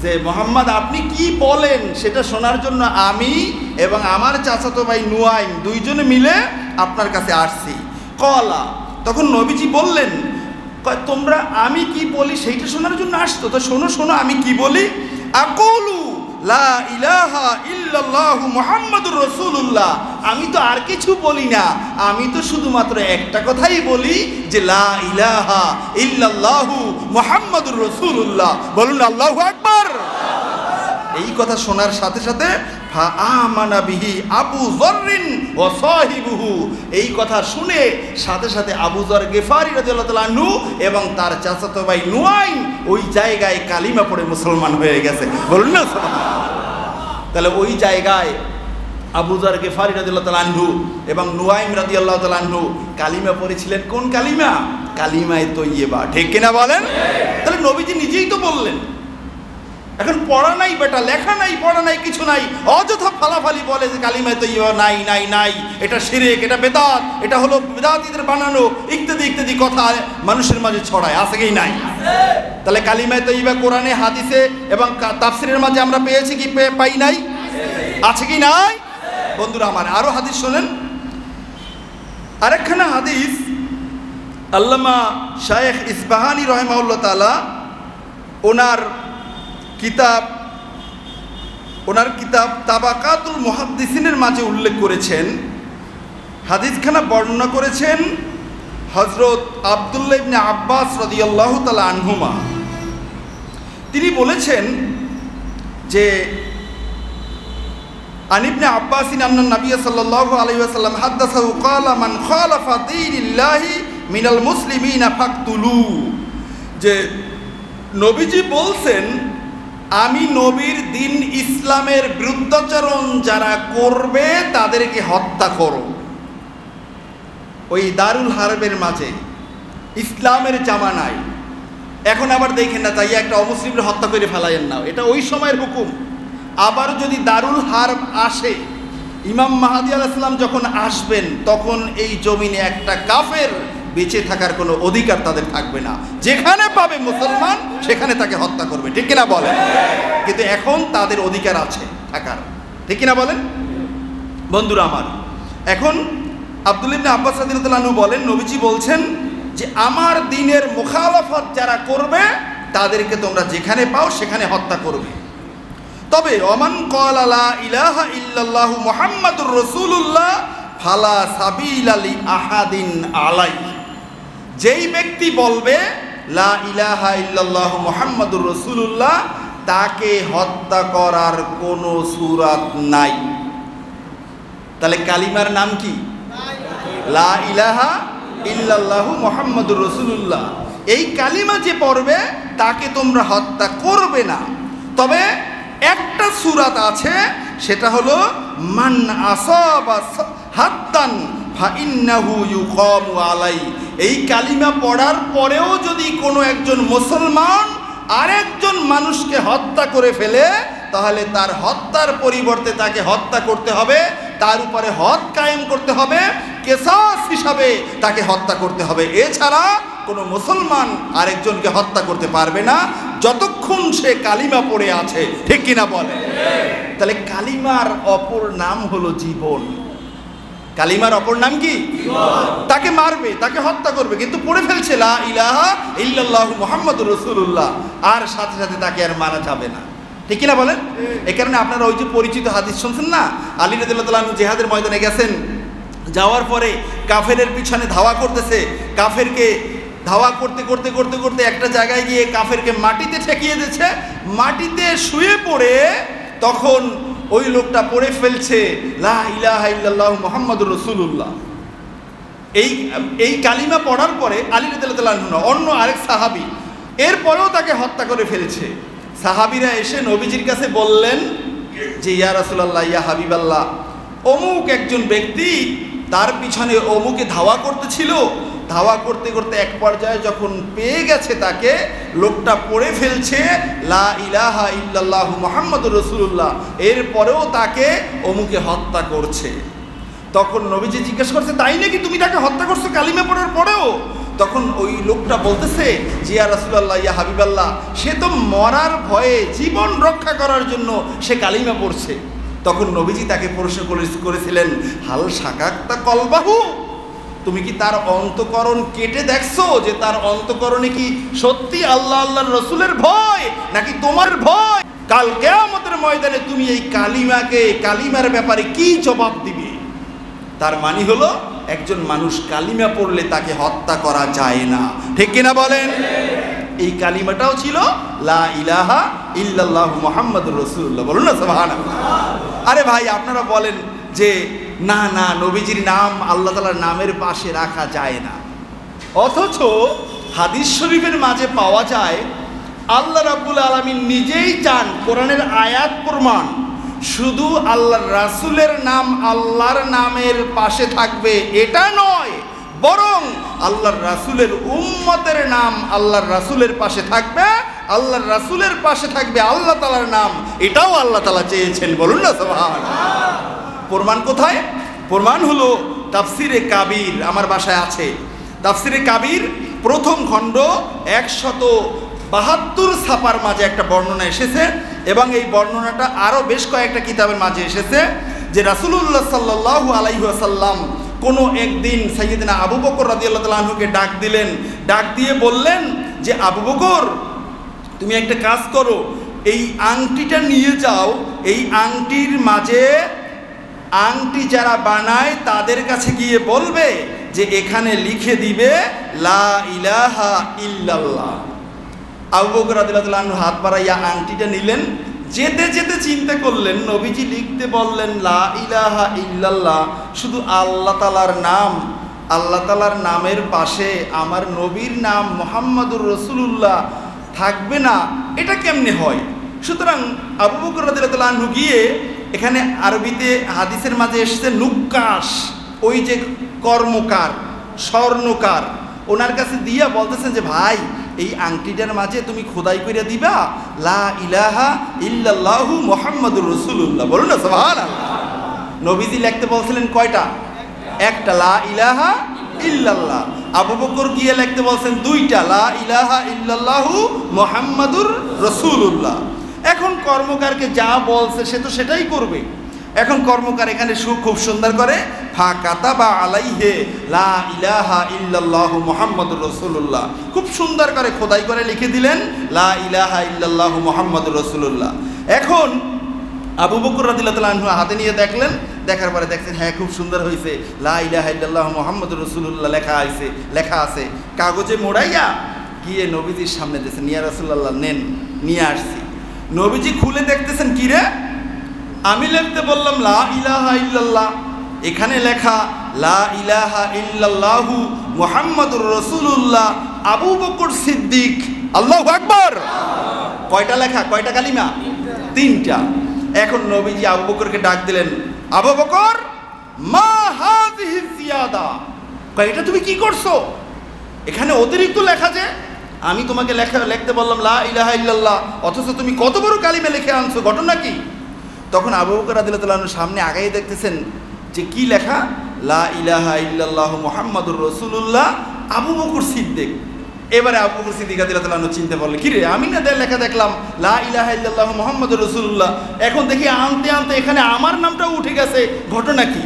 যে মুহাম্মদ আপনি কি বলেন সেটা শোনার জন্য আমি এবং আমার চাচাতো ভাই নুয়াইম দুইজনে মিলে আপনার কাছে আসছি। কলা, তখন নবীজি বললেন, তোমরা আমি কি বলি সেইটা শোনার জন্য আসতো, তো শোনো শোনো আমি কি বলি। আকুলু লা ইলাহা ইল্লাল্লাহু মুহাম্মাদুর রাসূলুল্লাহ, আমি তো আর কিছু বলি না, আমি তো শুধুমাত্র একটা কথাই বলি যে লা ইলাহা ইল্লাল্লাহু মুহাম্মাদুর রাসূলুল্লাহ। বলুন আল্লাহু আকবার। এই কথা শোনার সাথে সাথে ফাআমানা বিহি আবু যররিন ওয়া সাহিবুহু, এই কথা শুনে সাথে সাথে আবু যর গিফারি রাদিয়াল্লাহু তাআলা আনহু এবং তার চাচাতো ভাই নুয়াইম ওই জায়গায় কালিমা পড়ে মুসলমান হয়ে গেছে। বলুন না সুবহানাল্লাহ। তাহলে ওই জায়গায় আবু যর গিফারি রাদিয়াল্লাহু তাআলা আনহু এবং নুয়াইম রাদিয়াল্লাহু তাআলা আনহু কালিমা পড়েছিলেন। কোন কালিমা? কালিমায়ে তৈয়্যিবা। ঠিক কিনা বলেন? তাহলে নবীজি নিজেই তো বললেন। এখন পড়া নাই বেটা, লেখা নাই, পড়া নাই, কিছু নাই, অযথা ফালাফালি বলে যে কালিমায়ে তৈয়্যিবা নাই নাই নাই, এটা শিরক, এটা বেদাত, এটা হলো বিদআতীদের বানানো, ইত্যাদি ইত্যাদি কথা মানুষের মাঝে ছড়ায়। আছে কি নাই? তাহলে কালিমায়ে তৈয়্যিবা কোরআনে, হাদিসে এবং তাফসিরের মাঝে আমরা পেয়েছি কি পাই নাই? আছে কি নাই? বন্ধুরা আমার, আরো হাদিস শোনেন। আরেকখানা হাদিস আল্লামা শায়েখ ইসবাহানি রাহিমাহুল্লাহ তাআলা ওনার কিতাব তাবাকাতুল মুহাদ্দিসিনের মাঝে উল্লেখ করেছেন। হাদিসখানা বর্ণনা করেছেন হযরত আব্দুল্লাহ ইবনে আব্বাস রাদিয়াল্লাহু তাআলা আনহুমা। তিনি বলেছেন যে আন ইবনে আব্বাস আন্না নবী সাল্লাল্লাহু আলাইহি ওয়াসাল্লাম হাদাসাহু ক্বালা মান খালাফা দীনিল্লাহি মিনাল মুসলিমিনা ফাকতুলু, যে নবীজি বলছেন আমি নবীর দিন ইসলামের বিরুদ্ধাচরণ যারা করবে তাদেরকে হত্যা করো। ওই দারুল হারবের মাঝে ইসলামের জামানায়, এখন আবার দেখেন না তাই একটা অমুসলিমদের হত্যা করে ফেলাইয়েন না, এটা ওই সময়ের হুকুম। আবার যদি দারুল হারব আসে, ইমাম মাহদী আলাইহিস সালাম যখন আসবেন, তখন এই জমিনে একটা কাফের বেঁচে থাকার কোনো অধিকার তাদের থাকবে না। যেখানে পাবে মুসলমান সেখানে তাকে হত্যা করবে। ঠিক কিনা বলেন? কিন্তু এখন তাদের অধিকার আছে থাকার। ঠিক কিনা বলেন? বন্ধুরা আমার, এখন আব্দুল্লাহ ইবনে আব্বাস রাদিয়াল্লাহু আনহু বলেন নবীজি বলছেন যে আমার দ্বীনের মুখালাফত যারা করবে তাদেরকে তোমরা যেখানে পাও সেখানে হত্যা করবে। তবে ওমান ক্বালা লা ইলাহা ইল্লাল্লাহু মুহাম্মাদুর রাসূলুল্লাহ ফালা সাবিলা লি আহাদিন আলাইহি, যেই ব্যক্তি বলবে লা ইলাহা ইল্লাল্লাহু মুহাম্মাদুর রাসূলুল্লাহ, তাকে হত্যা করার কোনো সুরাত নাই। তাহলে কালিমার নাম কি? লা ইলাহা ইল্লাল্লাহু মুহাম্মাদুর রাসূলুল্লাহ। এই কালিমা যে পড়বে তাকে তোমরা হত্যা করবে না। তবে একটা সূরাত আছে, সেটা হলো মান আসাবা হাদ্দান ফাইন্নাহু ইউকামু আলাই। এই কালিমা পড়ার পরেও যদি কোনো একজন মুসলমান আরেকজন মানুষকে হত্যা করে ফেলে, তাহলে তার হত্যার পরিবর্তে তাকে হত্যা করতে হবে, তার উপরে হদ কায়েম করতে হবে, কিসাস হিসাবে তাকে হত্যা করতে হবে। এছাড়া কোনো মুসলমান আরেকজনকে হত্যা করতে পারবে না যতক্ষণ সে কালিমা পড়ে আছে। ঠিক কিনা বলে? তাহলে কালিমার অপর নাম হলো জীবন। কালিমার অপর নাম কি? তাকে মারবে, তাকে হত্যা করবে, কিন্তু পড়ে ফেলছে লা ইলাহা ইল্লাল্লাহু মুহাম্মাদুর রাসূলুল্লাহ, আর সাথে সাথে তাকে আর মারা যাবে না। ঠিক কিনা বলেন? এই কারণে আপনারা ওই যে পরিচিত হাদিস শুনছেন না, আলী রাদিয়াল্লাহু তাআলা আনহু জিহাদের ময়দানে গেছেন, যাওয়ার পরে কাফেরের পিছনে ধাওয়া করতেছে, কাফেরকে ধাওয়া করতে করতে করতে করতে একটা জায়গায় গিয়ে কাফেরকে মাটিতে ঠেকিয়ে দিয়েছে, মাটিতে শুয়ে পড়ে তখন ওই লোকটা পড়ে ফেলছে লা ইলাহা ইল্লাল্লাহু মুহাম্মাদুর রাসূলুল্লাহ। এই কালিমা পড়ার পরে আলী রাদিয়াল্লাহু তাআলা আনহু অন্য আরেক সাহাবী এরপরেও তাকে হত্যা করে ফেলছে। সাহাবীরা এসে নবীজির কাছে বললেন যে ইয়া রাসূলুল্লাহ, ইয়া হাবিবাল্লাহ, অমুক একজন ব্যক্তি তার পিছনে অমুকে ধাওয়া করতেছিল, ধাওয়া করতে করতে এক পর্যায়ে যখন পেয়ে গেছে তাকে, লোকটা পড়ে ফেলছে লা ইলাহা ইল্লাল্লাহু মুহাম্মাদুর রাসূলুল্লাহ, এরপরেও তাকে অমুকে হত্যা করছে। তখন নবীজি জিজ্ঞেস করছে তাই নাকি, তুমি তাকে হত্যা করছো কালিমা পড়ার পরেও? তখন ওই লোকটা বলতেছে যে ইয়া রাসূলুল্লাহ, ইয়া হাবিবাল্লাহ, সে তো মরার ভয়ে জীবন রক্ষা করার জন্য সে কালিমা পড়ছে। তখন নবীজি তাকে প্রশ্ন করেছিলেন হাল শাকাক্তা কলবাহু, তুমি কি তার অন্তঃকরণ কেটে দেখছো যে তার অন্তঃকরণে কি সত্যি আল্লাহ আল্লাহর রাসূলের ভয় নাকি তোমার ভয়? কাল কিয়ামতের ময়দানে তুমি এই কালিমার ব্যাপারে কি জবাব দিবে? তার মানে হলো একজন মানুষ কালিমা পড়লে তাকে হত্যা করা যায় না, ঠিক কিনা বলেন? এই কালিমাটাও ছিল লা ইলাহা ইল্লাল্লাহু মুহাম্মাদুর রাসূলুল্লাহ, বলুন না সুবহানাল্লাহ। আরে ভাই আপনারা বলেন যে না না নবীজির নাম আল্লাহ তাআলার নামের পাশে রাখা যায় না, অথচ হাদিস শরীফের মাঝে পাওয়া যায় আল্লাহ রাব্বুল আলামিন নিজেই চান, কোরআনের আয়াত প্রমাণ, শুধু আল্লাহর রাসূলের নাম আল্লাহর নামের পাশে থাকবে এটা নয়, বরং আল্লাহর রাসূলের উম্মতের নাম আল্লাহর রাসূলের পাশে থাকবে, আল্লাহর রাসূলের পাশে থাকবে আল্লাহ তাআলার নাম, এটাও আল্লাহ তাআলা চেয়েছেন, বলুন না সুবহানাল্লাহ। প্রমাণ কোথায়? প্রমাণ হলো তাফসিরে কাবির, আমার বাসায় আছে। তাফসিরে কাবির প্রথম খণ্ড 172 ছাপার মাঝে একটা বর্ণনা এসেছে, এবং এই বর্ণনাটা আরও বেশ কয়েকটা কিতাবের মাঝে এসেছে যে রাসূলুল্লাহ সাল্লাল্লাহু আলাইহি ওয়াসাল্লাম কোনো একদিন সাইয়্যিদনা আবু বকর রাদিয়াল্লাহু তাআলা আনহুকে ডাক দিলেন, ডাক দিয়ে বললেন যে আবু বকর তুমি একটা কাজ করো, এই আংটিটা নিয়ে যাও, এই আংটির মাঝে আংটি যারা বানায় তাদের কাছে গিয়ে বলবে যে এখানে লিখে দিবে লা ইলাহা ইল্লাল্লাহ। আবু বকর রাদিয়াল্লাহু তাআলা আনহু হাত বাড়াইয়া আংটিটা নিলেন, যেতে যেতে চিন্তা করলেন নবীজি লিখতে বললেন লা ইলাহা ইল্লাল্লাহ, শুধু আল্লাহ তাআলার নাম, আল্লাহ তাআলার নামের পাশে আমার নবীর নাম মুহাম্মাদুর রাসূলুল্লাহ থাকবে না, এটা কেমনে হয়? সুতরাং আবু বকর রাদিয়াল্লাহু তাআলা আনহু গিয়ে, এখানে আরবিতে হাদিসের মাঝে এসেছে নুক্কাশ, ওই যে কর্মকার স্বর্ণকার, ওনার কাছে দিয়া বলতেছেন যে ভাই এই আংটিটার মাঝে তুমি খোদাই করে দিবা লা ইলাহা ইল্লাল্লাহু মুহাম্মাদুর রাসূলুল্লাহ, বলুন না সুবহানাল্লাহ। নবীজি লিখতে বলছিলেন কয়টা? একটা, লা ইলাহা ইল্লাল্লাহ। আবু বকর গিয়ে লিখতে বলছেন দুইটা, লা ইলাহা ইল্লাল্লাহু মুহাম্মাদুর রাসূলুল্লাহ। এখন কর্মকারকে যা বলছে সে তো সেটাই করবে। এখন কর্মকার এখানে খুব সুন্দর করে ফা কাতাবা আলাইহে লা ইলাহা ইল্লাল্লাহু মুহাম্মাদুর রাসূলুল্লাহ, খুব সুন্দর করে খোদাই করে লিখে দিলেন লা ইলাহা ইল্লাল্লাহু মুহাম্মাদুর রাসূলুল্লাহ। এখন আবু বকর রাদিয়াল্লাহু তাআলা আনহু হাতে নিয়ে দেখলেন, দেখার পরে দেখছেন হ্যাঁ খুব সুন্দর হয়েছে, লা ইলাহা ইল্লাল্লাহু মুহাম্মাদুর রাসূলুল্লাহ লেখা আছে কাগজে মোড়াইয়া গিয়ে নবীজির সামনে দিয়েছেন, ইয়া রাসূলুল্লাহ নেন, নিয়ে আসছি। নবীজি খুলে দেখতেছেন কি রে, আমি লিখতে বললাম লা ইলাহা ইল্লাল্লাহ, এখানে লেখা লা ইলাহা ইল্লাল্লাহু মুহাম্মাদুর রাসূলুল্লাহ আবু বকর সিদ্দিক, আল্লাহু আকবার। কয়টা লেখা, কয়টা কালিমা? তিনটা। এখন নবীজি আবু বকরকে ডাক দিলেন, আবু বকর মা হাযিহি জিয়াদা, এটা তুমি কি করছো? এখানে অতিরিক্ত লেখা যে, আমি তোমাকে লিখতে বললাম লা ইলাহা ইল্লাল্লাহ, অথচ তুমি কত বড় কালিমা লিখে আনছো, ঘটনা কি? তখন আবু বকর রাদিয়াল্লাহু তাআলা আনহু সামনে আগাই দেখতেছেন যে কি লেখা, লা ইলাহা ইল্লাল্লাহু মুহাম্মাদুর রাসূলুল্লাহ আবু বকর সিদ্দিক। এবারে আবু বকর সিদ্দিক রাদিয়াল্লাহু তাআলা আনহু চিন্তা করলেন, কি রে আমি না লেখা দেখলাম লা ইলাহা ইল্লাল্লাহু মুহাম্মাদুর রাসূলুল্লাহ, এখন দেখি আনতে আনতে এখানে আমার নামটাও উঠে গেছে, ঘটনা কি?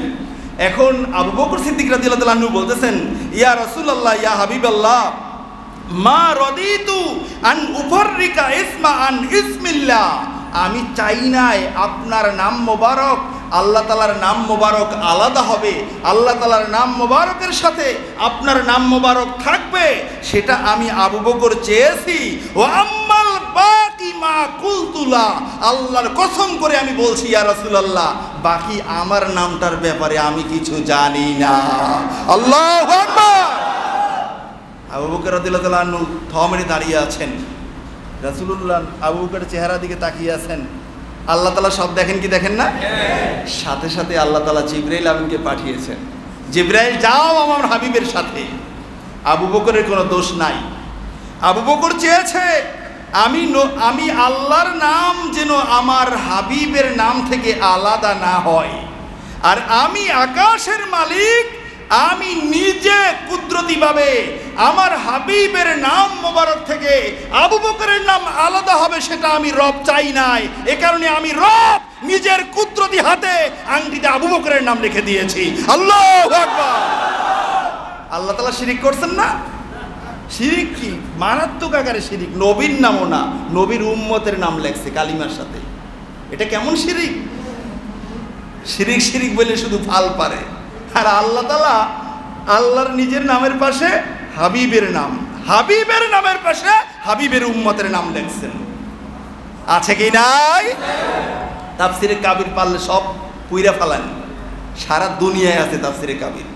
এখন আবু বকর সিদ্দিক রাদিয়াল্লাহু তাআলা আনহু বলতেছেন, ইয়া রাসূলুল্লাহ ইয়া হাবিবাল্লাহ মা রাদিতু আন উফাররিকা ইসমা আন ইসমিল্লাহ, আমি চাই নাই আপনার নাম মোবারক আল্লাহ তাআলার নাম মোবারক আলাদা হবে, আল্লাহ তাআলার নাম মোবারকের সাথে আপনার নাম মোবারক থাকবে, সেটা আমি আবু বকর চেয়েছি। ও আম্মাল বাকি মা কুলতুলা, আল্লাহর কসম করে আমি বলছি ইয়া রাসূলুল্লাহ বাকি আমার নামটার ব্যাপারে আমি কিছু জানি না। আল্লাহু আকবার। আবু বকর রাদিয়াল্লাহু তাআলা আনহু থমরে দাঁড়িয়ে আছেন, রাসূলুল্লাহ আবু বকরের চেহারা দিকে তাকিয়ে আছেন। আল্লাহ তাআলা সব দেখেন কি দেখেন না? সাথে সাথে আল্লাহ তাআলা জিবরাইল আমিনকে পাঠিয়েছেন, জিবরাইল যাও আমার হাবিবের সাথে। আবু বকরের কোনো দোষ নাই, আবু বকর চেয়েছে আমি আল্লাহর নাম যেন আমার হাবিবের নাম থেকে আলাদা না হয়, আর আমি আকাশের মালিক, আমি নিজে কুদরতিভাবে আমার হাবিবের নাম মোবারক থেকে আবু বকরের নাম আলাদা হবে সেটা আমি রব চাই নাই, এ কারণে আমি রব নিজের কুদরতি হাতে আংটিতে আবু বকরের নাম লিখে দিয়েছি। আল্লাহু আকবার। আল্লাহ তাআলা শিরিক করছেন না? শিরিক কি? মারাত্মক আকারে শিরিক। নবীর নামও না, নবীর উম্মতের নাম লেখছে কালিমার সাথে। এটা কেমন শিরিক? শিরিক শিরিক বলে শুধু ফাল পারে। আর আল্লাহ তাআলা আল্লাহর নিজের নামের পাশে হাবিবের নাম, হাবিবের নামের পাশে হাবিবের উম্মতের নাম লেখছেন। আছে কি নাই? তাফসিরে কাবির পারলে সব পুইরা ফালান, সারা দুনিয়ায় আছে তাফসিরে কাবির।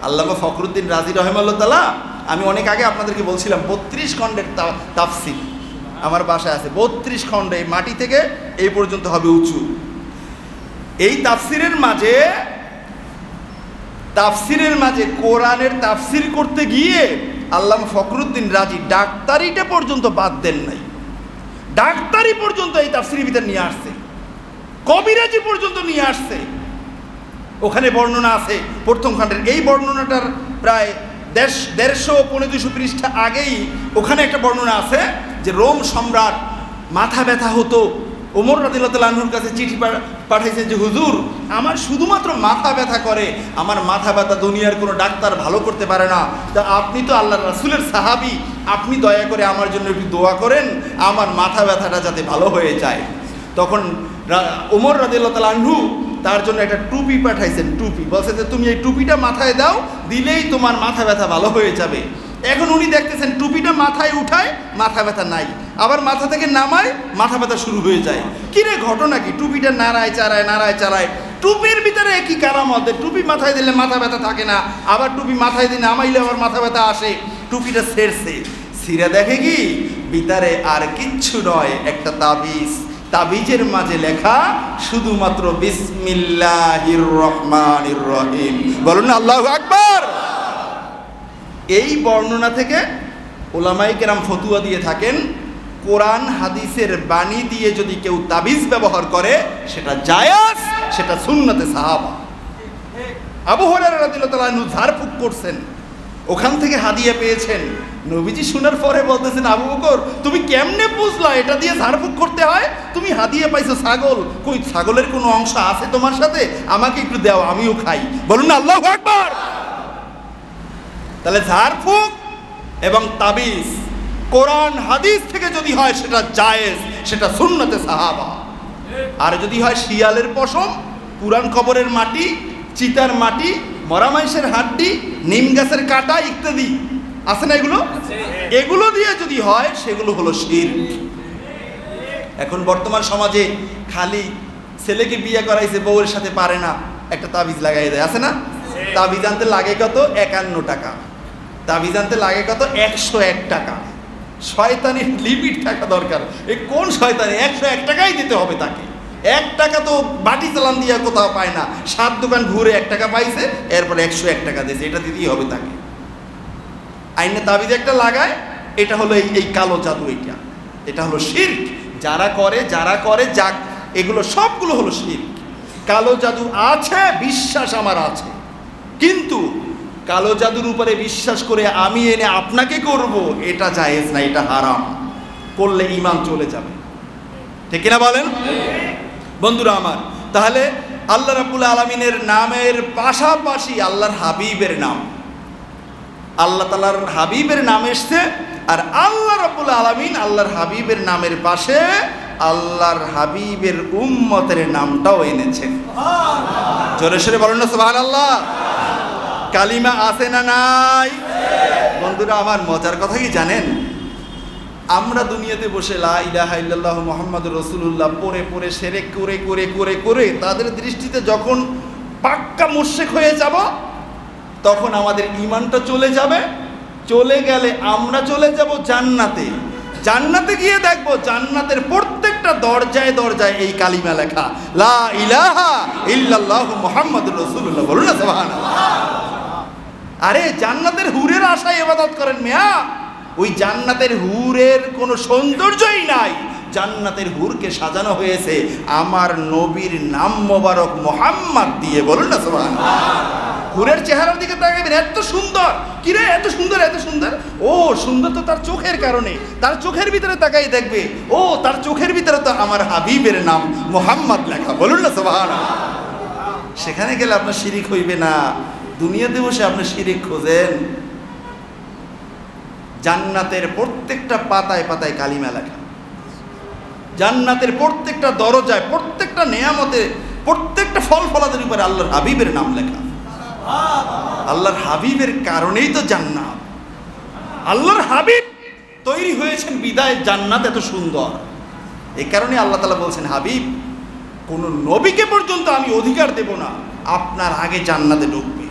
আল্লামা ফখরুদ্দিন রাজি রহমাল্লাহ তাআলা, আমি অনেক আগে আপনাদেরকে বলছিলাম 32 খণ্ডের তাফসির আমার বাসায় আছে। 32 খণ্ডে, এই মাটি থেকে এই পর্যন্ত হবে উঁচু। এই তাফসিরের মাঝে কোরআনের তাফসির করতে গিয়ে আল্লামা ফখরুদ্দিন রাজি ডাক্তারিটা পর্যন্ত বাদ দেন নাই। ডাক্তারি পর্যন্ত এই তাফসিরের ভিতর নিয়ে আসছে, কবিরাজি পর্যন্ত নিয়ে আসছে। ওখানে বর্ণনা আছে প্রথম খণ্ডের, এই বর্ণনাটার প্রায় 150-200 পৃষ্ঠা আগেই ওখানে একটা বর্ণনা আছে যে রোম সম্রাট মাথা ব্যথা হতো, ওমর রাদিয়াল্লাহু আনহুর কাছে চিঠি পাঠাইছেন যে হুজুর আমার শুধুমাত্র মাথা ব্যথা করে, আমার মাথা ব্যথা দুনিয়ার কোনো ডাক্তার ভালো করতে পারে না, তা আপনি তো আল্লাহর রাসূলের সাহাবী, আপনি দয়া করে আমার জন্য একটু দোয়া করেন আমার মাথা ব্যথাটা যাতে ভালো হয়ে যায়। তখন ওমর রাদিয়াল্লাহু আনহু তার জন্য একটা টুপি পাঠাইছেন। টুপি বলছে যে তুমি এই টুপিটা মাথায় দাও, দিলেই তোমার মাথা ব্যথা ভালো হয়ে যাবে। এখন উনি দেখতেছেন টুপিটা মাথায় উঠায় মাথা ব্যথা নাই, আবার মাথা থেকে নামায় মাথা ব্যথা শুরু হয়ে যায়। কিরে ঘটনা কি? টুপিটা নাড়ায় চাড়ায়। টুপির ভিতরে কি কারামত? টুপি মাথায় দিলে মাথা ব্যথা থাকে না, আবার টুপি মাথায় দিয়ে নামাইলে আবার মাথা ব্যথা আসে। টুপিটা ছিঁড়ে দেখে কি ভিতরে আর কিচ্ছু নয়, একটা তাবিজ। তাবিজের মাঝে লেখা শুধুমাত্র বিসমিল্লাহির রহমানির রহিম। বলুন না আল্লাহু আকবার। এই বর্ণনা থেকে ওলামায়ে কেরাম ফতুয়া দিয়ে থাকেন কোরআন হাদিসের বাণী দিয়ে যদি কেউ তাবিজ ব্যবহার করে সেটা জায়েজ, সেটা সুন্নতে সাহাবা। আবু হুরায়রা রাদিয়াল্লাহু তাআলা আনহু ঝাড়ফুঁক করছেন, ওখান থেকে হাদিয়া পেয়েছেন। নবীজি শোনার পরে বলতেছেন আবু বকর তুমি কেমনে বুঝলা এটা দিয়ে ঝাড়ফুঁক করতে হয়? তুমি হাদিয়া পাইছো ছাগল, কই ছাগলের কোনো অংশ আছে তোমার সাথে? আমাকে একটু দাও, আমিও খাই। বলুন না আল্লাহু আকবার। তাহলে ঝাড়ফুঁক এবং তাবিজ কোরআন হাদিস থেকে যদি হয় সেটা জায়েজ, সেটা সুন্নতে সাহাবা। আর যদি হয় শিয়ালের পশম, পুরান কবরের মাটি, চিতার মাটি, মরা মাইশের হাড্ডি, নিম গাছের কাটা ইত্যাদি আছে না, এগুলো দিয়ে যদি হয় সেগুলো হলো শিরক। এখন বর্তমান সমাজে খালি ছেলেকে বিয়ে করাইছে, বউয়ের সাথে পারে না, একটা তাবিজ লাগাই দেয়, আছে না? তাবিজ আনতে লাগে কত? 51 টাকা। তাবিজ আনতে লাগে কত? 101 টাকা। শয়তানির লিমিট থাকা দরকার। এই কোন শয়তানি? 101 টাকাই দিতে হবে তাকে। 1 টাকা তো বাটি চালান দিয়ে কোথাও পায় না, 7 দোকান ঘুরে 1 টাকা পাইছে, এরপর 101 টাকা দিয়েছে, এটা দিতেই হবে তাকে। আইনে তাবিজ একটা লাগায়, এটা হলো এই কালো জাদু। এটা হলো শিরক। যারা করে যাক, এগুলো সবগুলো হলো শিরক। কালো জাদু আছে, বিশ্বাস আমার আছে, কিন্তু কালো জাদুর উপরে বিশ্বাস করে আমি এনে আপনাকে করব, এটা জায়েজ না, এটা হারাম। করলে ঈমান চলে যাবে, ঠিক কিনা বলেন বন্ধুরা আমার? তাহলে আল্লাহ রাব্বুল আলামিনের নামের পাশাপাশি আল্লাহর হাবিবের নাম, আল্লাহ তাআলার হাবিবের নাম এসছে, আর আল্লাহ রাব্বুল আলামিন আল্লাহর হাবিবের নামের পাশে আল্লাহর হাবিবের উম্মতের নামটাও এনেছেন। জোরে সোরে বলেন না সুবহানাল্লাহ। কালিমা আছে না নাই? বন্ধুরা আমার, মজার কথা কি জানেন? আমরা দুনিয়াতে বসে লা ইলাহা ইল্লাল্লাহ মুহাম্মাদুর রাসূলুল্লাহ পড়ে শিরক করে তাদের দৃষ্টিতে যখন পাক্কা মুশরিক হয়ে যাব, তখন আমাদের ঈমানটা চলে যাবে। চলে গেলে আমরা চলে যাব জান্নাতে। জান্নাতে গিয়ে দেখবো জান্নাতের প্রত্যেকটা দরজায় দরজায় এই কালিমা লেখা, লা ইলাহা ইল্লাল্লাহ মুহাম্মাদুর রাসূলুল্লাহ। বলুন না সুবহানাল্লাহ। আরে জান্নাতের হুরের আশায় ইবাদত করেন মিয়া, ওই জান্নাতের হুরের কোনো সৌন্দর্যই নাই। জান্নাতের হুরকে সাজানো হয়েছে আমার নবীর নাম মোবারক মুহাম্মদ দিয়ে। বলুন না সুবহানাল্লাহ। হুরের চেহারার দিকে তাকাবেন, এত সুন্দর, কিরে এত সুন্দর, এত সুন্দর। ও সুন্দর তো তার চোখের কারণে, তার চোখের ভিতরে তাকাই দেখবে, ও তার চোখের ভিতরে তো আমার হাবিবের নাম মুহাম্মদ লেখা। বলুন না সুবহানাল্লাহ। সেখানে গেলে আপনার শিরিক হইবে না। দুনিয়াতে বসে আপনি শিরিক খোঁজেন, জান্নাতের প্রত্যেকটা পাতায় পাতায় কালিমা লেখা, জান্নাতের প্রত্যেকটা দরজায়, প্রত্যেকটা নেয়ামতে, প্রত্যেকটা ফল ফলাদের উপরে আল্লাহর হাবিবের নাম লেখা। আল্লাহর হাবিবের কারণেই তো জান্নাত। আল্লাহর হাবিব তৈরি হয়েছেন বিদায় জান্নাত এত সুন্দর। এই কারণে আল্লাহ তাআলা বলছেন, হাবিব কোন নবীকে পর্যন্ত আমি অধিকার দেব না আপনার আগে জান্নাতে ঢুকবে,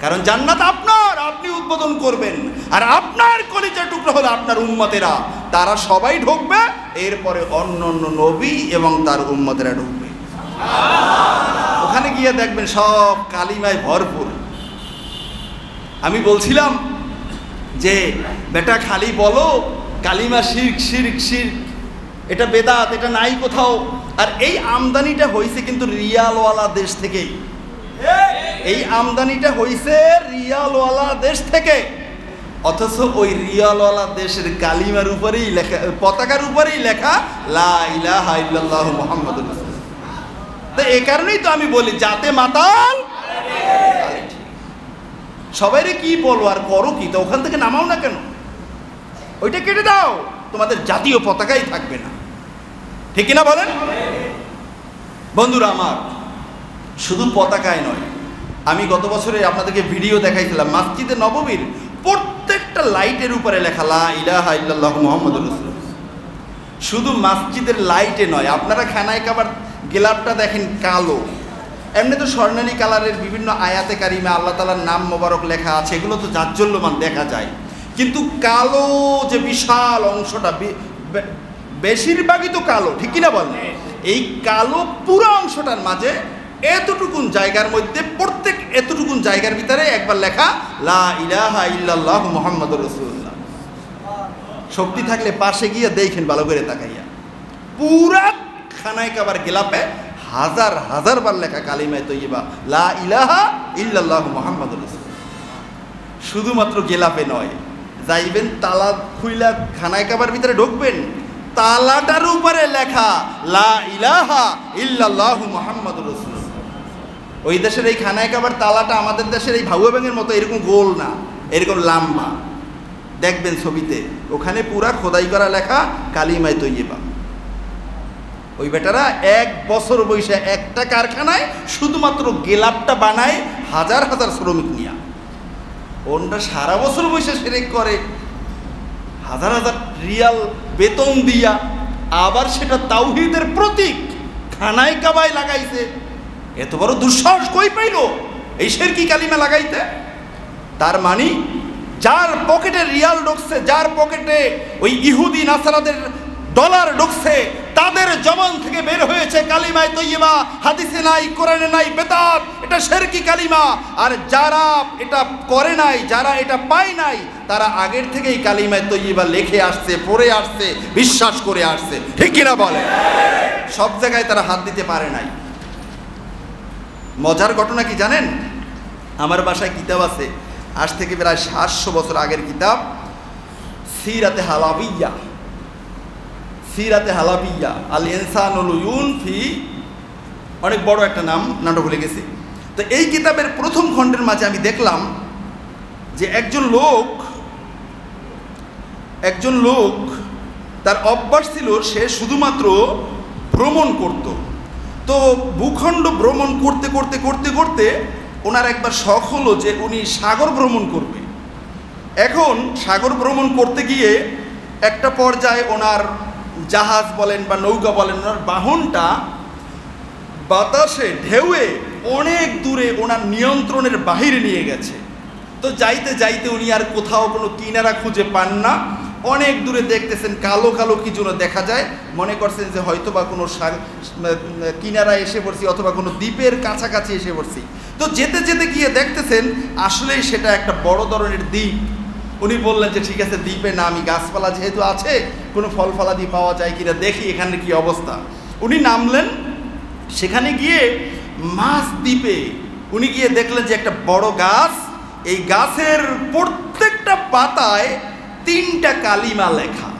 কারণ জান্নাত আপনার, আপনি উদ্বোধন করবেন, আর আপনার কলিজার টুকরা হলো আপনার উম্মতেরা, তারা সবাই ঢুকবে, এরপরে অন্য অন্য নবী এবং তার উম্মতেরা ঢুকবে। ওখানে গিয়ে দেখবেন সব কালিমায় ভরপুর। আমি বলছিলাম যে বেটা খালি বলো কালিমা শিরক শিরক শিরক, এটা বেদাত, এটা নাই কোথাও। আর এই আমদানিটা হয়েছে কিন্তু রিয়ালওয়ালা দেশ থেকেই, এই আমদানিটা হয়েছে রিয়ালওয়ালা দেশ থেকে। অথচ ওই রিয়ালওয়ালা দেশের কালিমার উপরেই লেখা, পতাকার উপরেই লেখা লা ইলাহা ইল্লাল্লাহু মুহাম্মাদুর রাসূলুল্লাহ। তো এই কারণেই তো আমি বলি যাতে মাতাল সবাইরে কি বলবো আর করো কি, তো ওখান থেকে নামাও না কেন, ওইটা কেটে দাও, তোমাদের জাতীয় পতাকাই থাকবে না, ঠিক কিনা বলেন? বন্ধুরা আমার, শুধু পতাকায় নয়, আমি গত বছরে আপনাদেরকে ভিডিও দেখাইছিলাম মসজিদে নববীর প্রত্যেকটা লাইটের উপরে লেখা লা ইলাহা ইল্লাল্লাহু মুহাম্মাদুর রাসূলুল্লাহ। শুধু মসজিদের লাইটে নয়, আপনারা খানায় কাবার গেলাপটা দেখেন কালো, এমনি তো স্বর্ণালী কালারের বিভিন্ন আয়াতে কারিমে আল্লাহ তাআলার নাম মোবারক লেখা আছে, এগুলো তো জাজ্জল্যমান দেখা যায়, কিন্তু কালো যে বিশাল অংশটা, বেশিরভাগই তো কালো, ঠিক কিনা বলেন? এই কালো পুরো অংশটার মাঝে এতটুকুন জায়গার মধ্যে, প্রত্যেক এতটুকুন জায়গার ভিতরে একবার লেখা লা ইলাহা ইল্লাল্লাহু মুহাম্মাদুর রাসূলুল্লাহ। শক্তি থাকলে পাশে গিয়ে দেখেন ভালো করে তাকাইয়া, পুরা খানায় কাবার গেলাপে হাজার হাজার বার লেখা কালিমায়ে তৈয়্যিবা লা ইলাহা ইল্লাল্লাহু মুহাম্মাদুর রাসূলুল্লাহ। শুধুমাত্র গেলাপে নয়, যাইবেন তালা খুইলা খানায় কাবার ভিতরে ঢুকবেন, তালাটার উপরে লেখা লা ইলাহা ইল্লাল্লাহু মুহাম্মাদুর রাসূলুল্লাহ। ওই দেশের এই খানায় কাবার তালাটা আমাদের দেশের এই ভাউয়া ব্যাঙের মতো এরকম গোল না, এরকম লম্বা, দেখবেন ছবিতে, ওখানে পুরা খোদাই করা লেখা কালিমায়ে তৈয়্যিবা। ওই বেটারা এক বছর বয়সে একটা কারখানায় শুধুমাত্র গেলাপটা বানায় হাজার হাজার শ্রমিক নিয়ে, ওনরা সারা বছর বয়সে শিরক করে, হাজার হাজার রিয়াল বেতন দিয়া, আবার সেটা তাওহীদের প্রতীক খানায় কাবায় লাগাইছে। এত বড় দুঃসাহস কই পাইল এই শিরকি কালিমা লাগাইতে? তার মানে যার পকেটে রিয়াল ঢুকছে, যার পকেটে ওই ইহুদি নাসারাদের ডলার ঢুকছে, তাদের জবান থেকে বের হয়েছে কালিমায়ে তৈয়্যিবা, হাদিসে নাই, কোরআনে নাই, বেদাত, এটা শিরকি কালিমা। আর যারা এটা করে নাই, যারা এটা পায় নাই, তারা আগের থেকেই কালিমায়ে তৈয়্যিবা লিখে আসছে, পড়ে আসছে, বিশ্বাস করে আসছে, ঠিক কিনা বলে? সব জায়গায় তারা হাত দিতে পারে নাই। মজার ঘটনা কি জানেন? আমার বাসায় কিতাব আছে, আজ থেকে প্রায় 700 বছর আগের কিতাব, সিরাতে হালাবিয়া, সিরাতে হালাবিয়া আল ইনসানুল উয়ুন ফি, অনেক বড় একটা নাম, নাটক ভুলে গেছি। তো এই কিতাবের প্রথম খণ্ডের মাঝে আমি দেখলাম যে একজন লোক তার অভ্যাস ছিল সে শুধুমাত্র ভ্রমণ করত। তো ভূখণ্ড ভ্রমণ করতে করতে করতে করতে ওনার একবার শখ হলো যে উনি সাগর ভ্রমণ করবে। এখন সাগর ভ্রমণ করতে গিয়ে একটা পর্যায়ে ওনার জাহাজ বলেন বা নৌকা বলেন, ওনার বাহনটা বাতাসে ঢেউয়ে অনেক দূরে ওনার নিয়ন্ত্রণের বাহিরে নিয়ে গেছে। তো যাইতে যাইতে উনি আর কোথাও কোনো কিনারা খুঁজে পান না, অনেক দূরে দেখতেছেন কালো কালো কি যেন দেখা যায়, মনে করছেন যে হয়তো বা কোনো কিনারা এসে পড়ছি অথবা কোনো দ্বীপের কাছাকাছি এসে পড়ছি। তো যেতে যেতে গিয়ে দেখতেছেন আসলেই সেটা একটা বড় ধরনের দ্বীপ। উনি বললেন যে ঠিক আছে, দ্বীপে না, আমি গাছপালা যেহেতু আছে কোনো ফল ফলাদি পাওয়া যায় কিনা দেখি এখানে কি অবস্থা। উনি নামলেন, সেখানে গিয়ে মাছ দ্বীপে উনি গিয়ে দেখলেন যে একটা বড় গাছ, এই গাছের প্রত্যেকটা পাতায় 3টা কালিমা লেখা।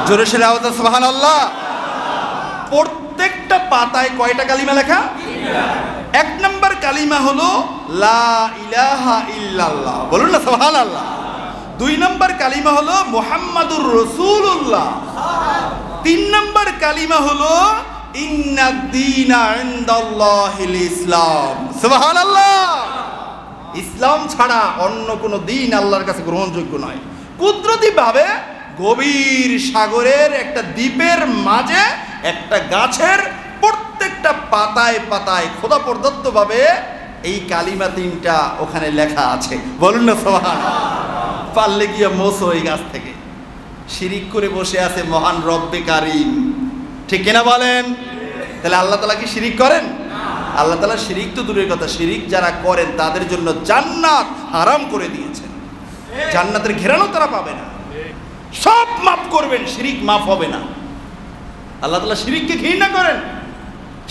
জোরে সে আওয়াজ সুবহানাল্লাহ। প্রত্যেকটা পাতায় কয়টা কালিমা লেখা? 1 নম্বর কালিমা হলো লা ইলাহা ইল্লাল্লাহ, বলুন না সুবহানাল্লাহ। 2 নম্বর কালিমা হলো মুহাম্মাদুর রাসূলুল্লাহ। 3 নম্বর কালিমা হলো ইন্নাদ-দীনা ইনদাল্লাহিল ইসলাম। সুবহানাল্লাহ। ইসলাম ছাড়া অন্য কোনো দিন আল্লাহর কাছে গ্রহণযোগ্য নয়। কুদরতিভাবে গভীর সাগরের একটা দ্বীপের মাঝে একটা গাছের প্রত্যেকটা পাতায় পাতায় খোদা প্রদত্তভাবে এই কালিমা 3টা ওখানে লেখা আছে। বলুন না সুবহানাল্লাহ। পারলে গিয়ে মোসো এই গাছ থেকে। শিরিক করে বসে আছে মহান রব্বে কারিম, ঠিক কিনা বলেন? তাহলে আল্লাহ তাআলা কি শিরিক করেন? আল্লাহ তাআলা শিরিক তো দূরের কথা, শিরিক যারা করেন তাদের জন্য জান্নাত হারাম করে দিয়েছেন। জান্নাতের ঘেরানো তারা পাবে না। সব মাফ করবেন, শিরিক মাফ হবে না। আল্লাহ তাআলা শিরিককে ঘৃণা করেন।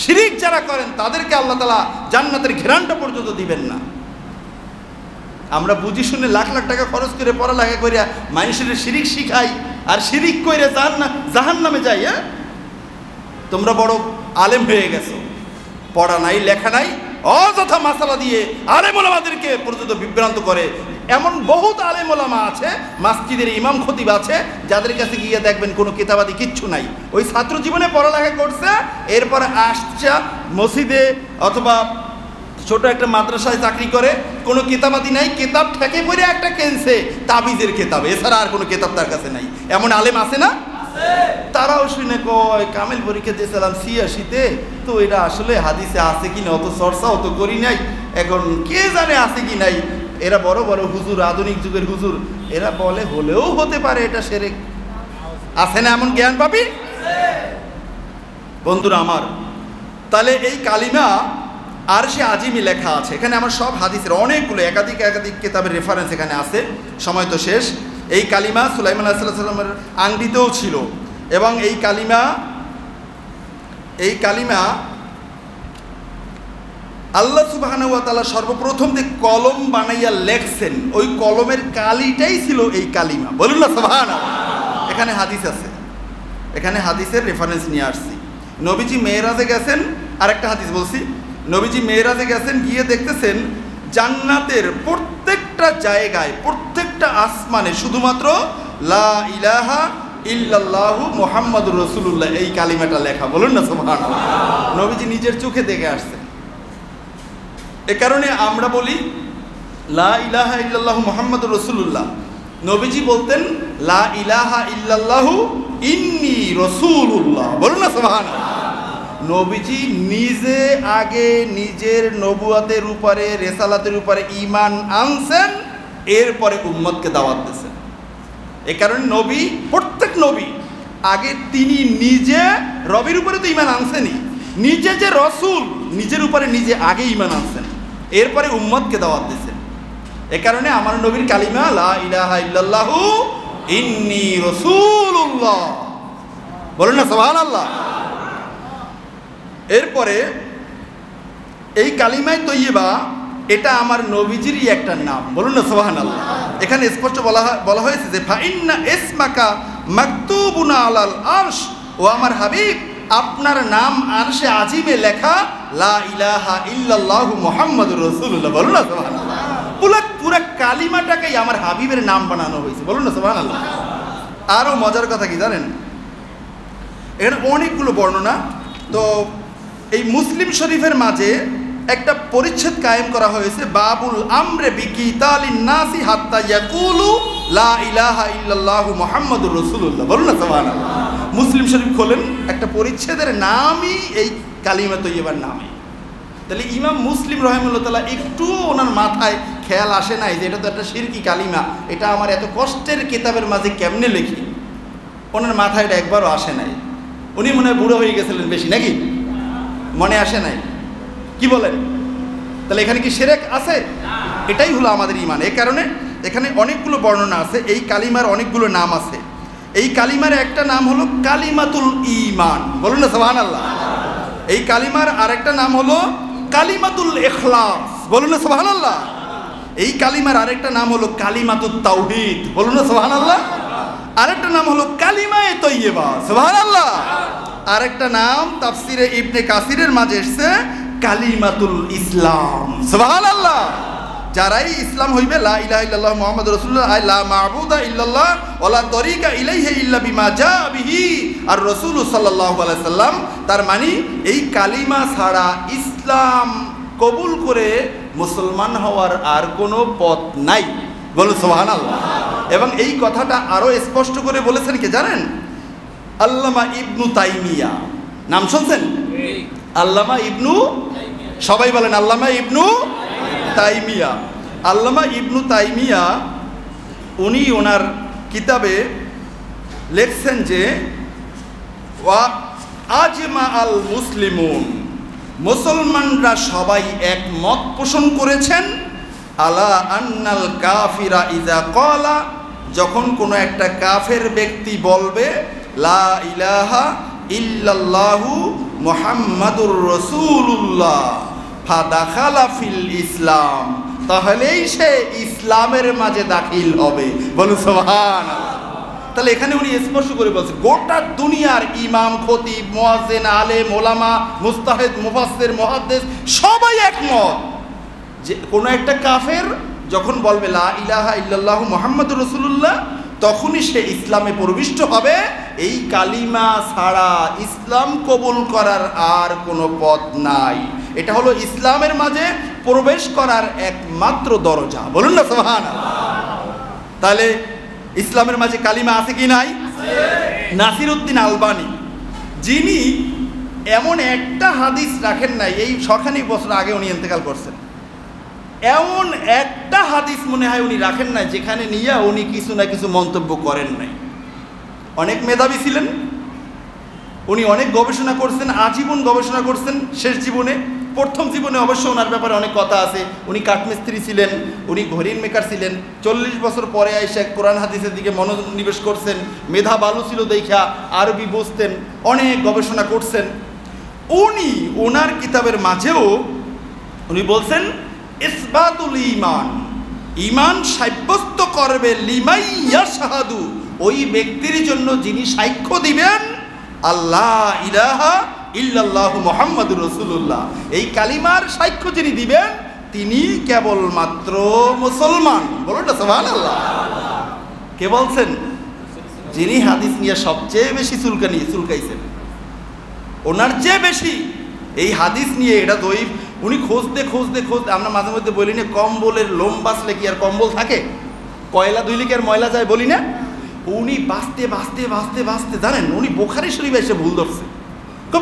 শিরিক যারা করেন তাদেরকে আল্লাহ তাআলা জান্নাতের ঘেরানটা পর্যন্ত দিবেন না। আমরা বুঝি শুনে লাখ লাখ টাকা খরচ করে পড়ালেখা করিয়া মানুষের শিরিক শিখাই আর শিরিক করে জাহান্নামে যাই। হ্যাঁ, তোমরা বড় আলেম হয়ে গেছো, পড়া নাই লেখা নাই, অযথা মাসালা দিয়ে আলেম ওলামাদেরকে পর্যন্ত বিভ্রান্ত করে। এমন বহুত আলেম ওলামা আছে, মসজিদের ইমাম খতিব আছে, যাদের কাছে গিয়ে দেখবেন কোনো কিতাবাদি কিচ্ছু নাই। ওই ছাত্র জীবনে পড়ালেখা করছে, এরপর আসছে মসজিদে অথবা ছোট একটা মাদ্রাসায় চাকরি করে, কোনো কিতাবাদি নাই, কিতাব ঠেকে পড়ে একটা কেনছে তাবিজের কিতাব, এছাড়া আর কোনো কিতাব তার কাছে নাই। এমন আলেম আছে না? তারাও শুনে কয় কামেল পরীক্ষা দিয়েছিলাম 86-তে, তো এটা আসলে হাদিসে আছে কি না অত চর্চা অত করি নাই, এখন কে জানে আছে কি নাই। এরা বড় বড় হুজুর, আধুনিক যুগের হুজুর, এরা বলে হলেও হতে পারে এটা শিরক। আছে না এমন জ্ঞান পাবি? বন্ধুরা আমার, তাহলে এই কালিমা আরশে আজিমে লেখা আছে। এখানে আমার সব হাদিসের অনেকগুলো একাধিক কিতাবের রেফারেন্স এখানে আছে, সময় তো শেষ। এই কালিমা সুলাইমান আলাইহিস সালামের আংটিতেও ছিল, এবং এই কালিমা আল্লাহ সুবহানাহু ওয়া তাআলা সর্বপ্রথম যে কলম বানাইয়া লেখছেন, ওই কলমের কালিটাই ছিল এই কালিমা। বলুন না সুবহানাল্লাহ। এখানে হাদিস আছে, এখানে হাদিসের রেফারেন্স নিয়ে আসছি। নবীজি মেরাজে গেছেন, আরেকটা হাদিস বলছি, নবীজি মেরাজে গেছেন, গিয়ে দেখতেছেন জান্নাতের প্রত্যেকটা জায়গায়, প্রত্যেকটা আসমানে শুধুমাত্র লা ইলাহা ইল্লাল্লাহু মুহাম্মাদুর রাসূলুল্লাহ এই কালিমাটা লেখা। বলুন না সুবহানাল্লাহ। নবীজি নিজের চোখে দেখে আসছেন। এ কারণে আমরা বলি লা ইলাহা ইল্লাল্লাহু মুহাম্মাদুর রাসূলুল্লাহ। নবীজি বলতেন লা ইলাহা ইল্লাল্লাহু ইন্নী রাসূলুল্লাহ। বলুন না সুবহানাল্লাহ। নবীজি নিজে আগে নিজের নবুয়াতের উপরে, রেসালাতের উপরে ঈমান আনছেন, এরপরে উম্মতকে দাওয়াত দিয়েছেন। এ কারণে নবী, প্রত্যেক নবী আগে তিনি নিজে রবির উপরে তো ঈমান আনছেনই, নিজে যে রসুল নিজের উপরে নিজে আগে ঈমান আনছেন, এরপরে উম্মতকে দাওয়াত দিয়েছেন। এ কারণে আমার নবীর কালিমা লা ইলাহা ইল্লাল্লাহু ইন্নী রাসূলুল্লাহ। বলুন না সুবহানাল্লাহ। এরপরে এই কালিমায়ে তৈয়বা এটা আমার নবীজিরই একটা নাম। বলুন না সুবহানাল্লাহ। এখানে স্পষ্ট বলা হয়েছে যে ফাইন্না ইসমাকা মাকতুবুন আলাল আরশ, ও আমার হাবিব আপনার নাম আরশে আজিমে লেখা লা ইলাহা ইল্লাল্লাহু মুহাম্মাদুর রাসূলুল্লাহ। বলুন না সুবহানাল্লাহ। পুরো কালিমাটাকেই আমার হাবিবের নাম বানানো হয়েছে। বলুন না সুবহানাল্লাহ। আরও মজার কথা কি জানেন, এখানে অনেকগুলো বর্ণনা। তো এই মুসলিম শরীফের মাঝে একটা পরিচ্ছেদ কায়েম করা হয়েছে, বাবুল আমরে বিকিতালিন নাসি হাত্তা ইয়াকুলু লা ইলাহা ইল্লাল্লাহু মুহাম্মাদুর রাসূলুল্লাহ। বলুন না সুবহানাল্লাহ। মুসলিম শরীফ খোলেন, একটা পরিচ্ছেদের নামই এই কালিমা তৈয়বার নামে। তাহলে ইমাম মুসলিম রাহিমাহুল্লাহ তাআলা একটু ওনার মাথায় খেয়াল আসে নাই যে এটা তো একটা শিরকি কালিমা, এটা আমার এত কষ্টের কিতাবের মাঝে কেমনে লিখি, ওনার মাথায় এটা একবারও আসে নাই। উনি মনে হয় বুড়ো হয়ে গেছিলেন বেশি, নাকি মনে আসে নাই? কি বলেন? তাহলে এখানে কি শিরক আছে? এটাই হলো আমাদের ঈমান। এই কারণে এখানে অনেকগুলো বর্ণনা আছে, এই কালিমার অনেকগুলো নাম আছে। এই কালিমার একটা নাম হলো কালিমাতুল ঈমান। বলুন না সুবহানাল্লাহ। এই কালিমার আরেকটা নাম হলো কালিমাতুল ইখলাস। বলুন না সুবহানাল্লাহ। এই কালিমার আরেকটা নাম হলো কালিমাতুত তাওহীদ। বলুন না সুবহানাল্লাহ। আরেকটা নাম হলো কালিমায়ে তৈয়বা। সুবহানাল্লাহ। আরেকটা নাম তাফসিরে ইবনে কাসিরের মাঝে এসেছে কালিমাতুল ইসলাম। সুবহানাল্লাহ। যারাই ইসলাম হইবে লা ইলাহা ইল্লাল্লাহ মুহাম্মাদুর রাসূলুল্লাহ আই লা মা'বুদা ইল্লাল্লাহ ওয়ালা তরিকা ইলাইহি ইল্লা বিমা জা বিহি আর রাসূল সাল্লাল্লাহু আলাইহি সাল্লাম, তার মানে এই কালিমা ছাড়া ইসলাম কবুল করে মুসলমান হওয়ার আর কোনো পথ নাই। বলুন সুবহানাল্লাহ। এবং এই কথাটা আরো স্পষ্ট করে বলেছেন কে জানেন? আল্লামা ইবনু তাইমিয়া, নাম শুনছেন? আল্লামা ইবনু, সবাই বলেন আল্লামা ইবনু তাইমিয়া। আল্লামা ইবনু তাইমিয়া উনি ওনার কিতাবে লেখছেন যে ওয়া আজমা আল মুসলিমুন, মুসলমানরা সবাই একমত পোষণ করেছেন আলা আন্নাল কাফিরা ইজা ক্বালা, যখন কোনো একটা কাফের ব্যক্তি বলবে লা ইলাহা ইল্লাল্লাহু মুহাম্মাদুর রাসূলুল্লাহ ফাদাখালা ফিল ইসলাম, তাহলেই সে ইসলামের মাঝে দাখিল হবে। বলুন সুবহানাল্লাহ। তাহলে এখানে উনি স্পষ্ট করে বলছেন গোটা দুনিয়ার ইমাম, খতিব, মুয়াজ্জিন, আলেম, ওলামা, মুস্তাহিদ, মুফাসসির, মুহাদ্দিস সবাই একমত যে কোনো একটা কাফের যখন বলবে লা ইলাহা ইল্লাল্লাহু মুহাম্মাদুর রাসূলুল্লাহ তখনই সে ইসলামে প্রবিষ্ট হবে। এই কালিমা ছাড়া ইসলাম কবুল করার আর কোনো পথ নাই। এটা হলো ইসলামের মাঝে প্রবেশ করার একমাত্র দরজা। বলুন না সুবহানাল্লাহ। তাহলে ইসলামের মাঝে কালিমা আছে কি নাই? নাসিরউদ্দিন আলবানী, যিনি এমন একটা হাদিস রাখেন নাই, এই শখানেক বছর আগে উনি ইন্তেকাল করছেন, এমন একটা হাদিস মনে হয় উনি রাখেন নাই যেখানে নিয়ে উনি কিছু না কিছু মন্তব্য করেন নাই। অনেক মেধাবী ছিলেন উনি, অনেক গবেষণা করছেন, আজীবন গবেষণা করছেন। শেষ জীবনে, প্রথম জীবনে অবশ্য ওনার ব্যাপারে অনেক কথা আছে। উনি কাঠমিস্ত্রি ছিলেন, উনি ঘড়ির মেকার ছিলেন। 40 বছর পরে এসে কোরআন হাদিসের দিকে মনোনিবেশ করছেন। মেধা ভালো ছিল দেখা আরবি বুঝতেন, অনেক গবেষণা করছেন। উনি ওনার কিতাবের মাঝেও উনি বলছেন ইসবাতুল ঈমান, ঈমান সাব্যস্ত করবে লিমাই ইয়াশহাদু, ওই ব্যক্তির জন্য যিনি সাক্ষ্য দিবেন আল্লাহ ইলাহা ইল্লাল্লাহু মুহাম্মাদুর রাসূলুল্লাহ, এই কালিমার সাক্ষ্য যিনি দিবেন তিনি কেবলমাত্র মুসলমান। বলুন না সুবহানাল্লাহ। কে বলছেন? যিনি হাদিস নিয়ে সবচেয়ে বেশি চুলকাইছেন, ওনার চেয়ে বেশি এই হাদিস নিয়ে, এটা দইব উনি খুঁজতে। আমরা মাঝে মধ্যে বলি না কম্বলের লোম বাঁচলে কি আর কম্বল থাকে? কয়লা ধুইলে কি আর ময়লা যায় বলি না? উনি বাঁচতে জানেন উনি বুখারী শরীফে এসে ভুল ধরছে।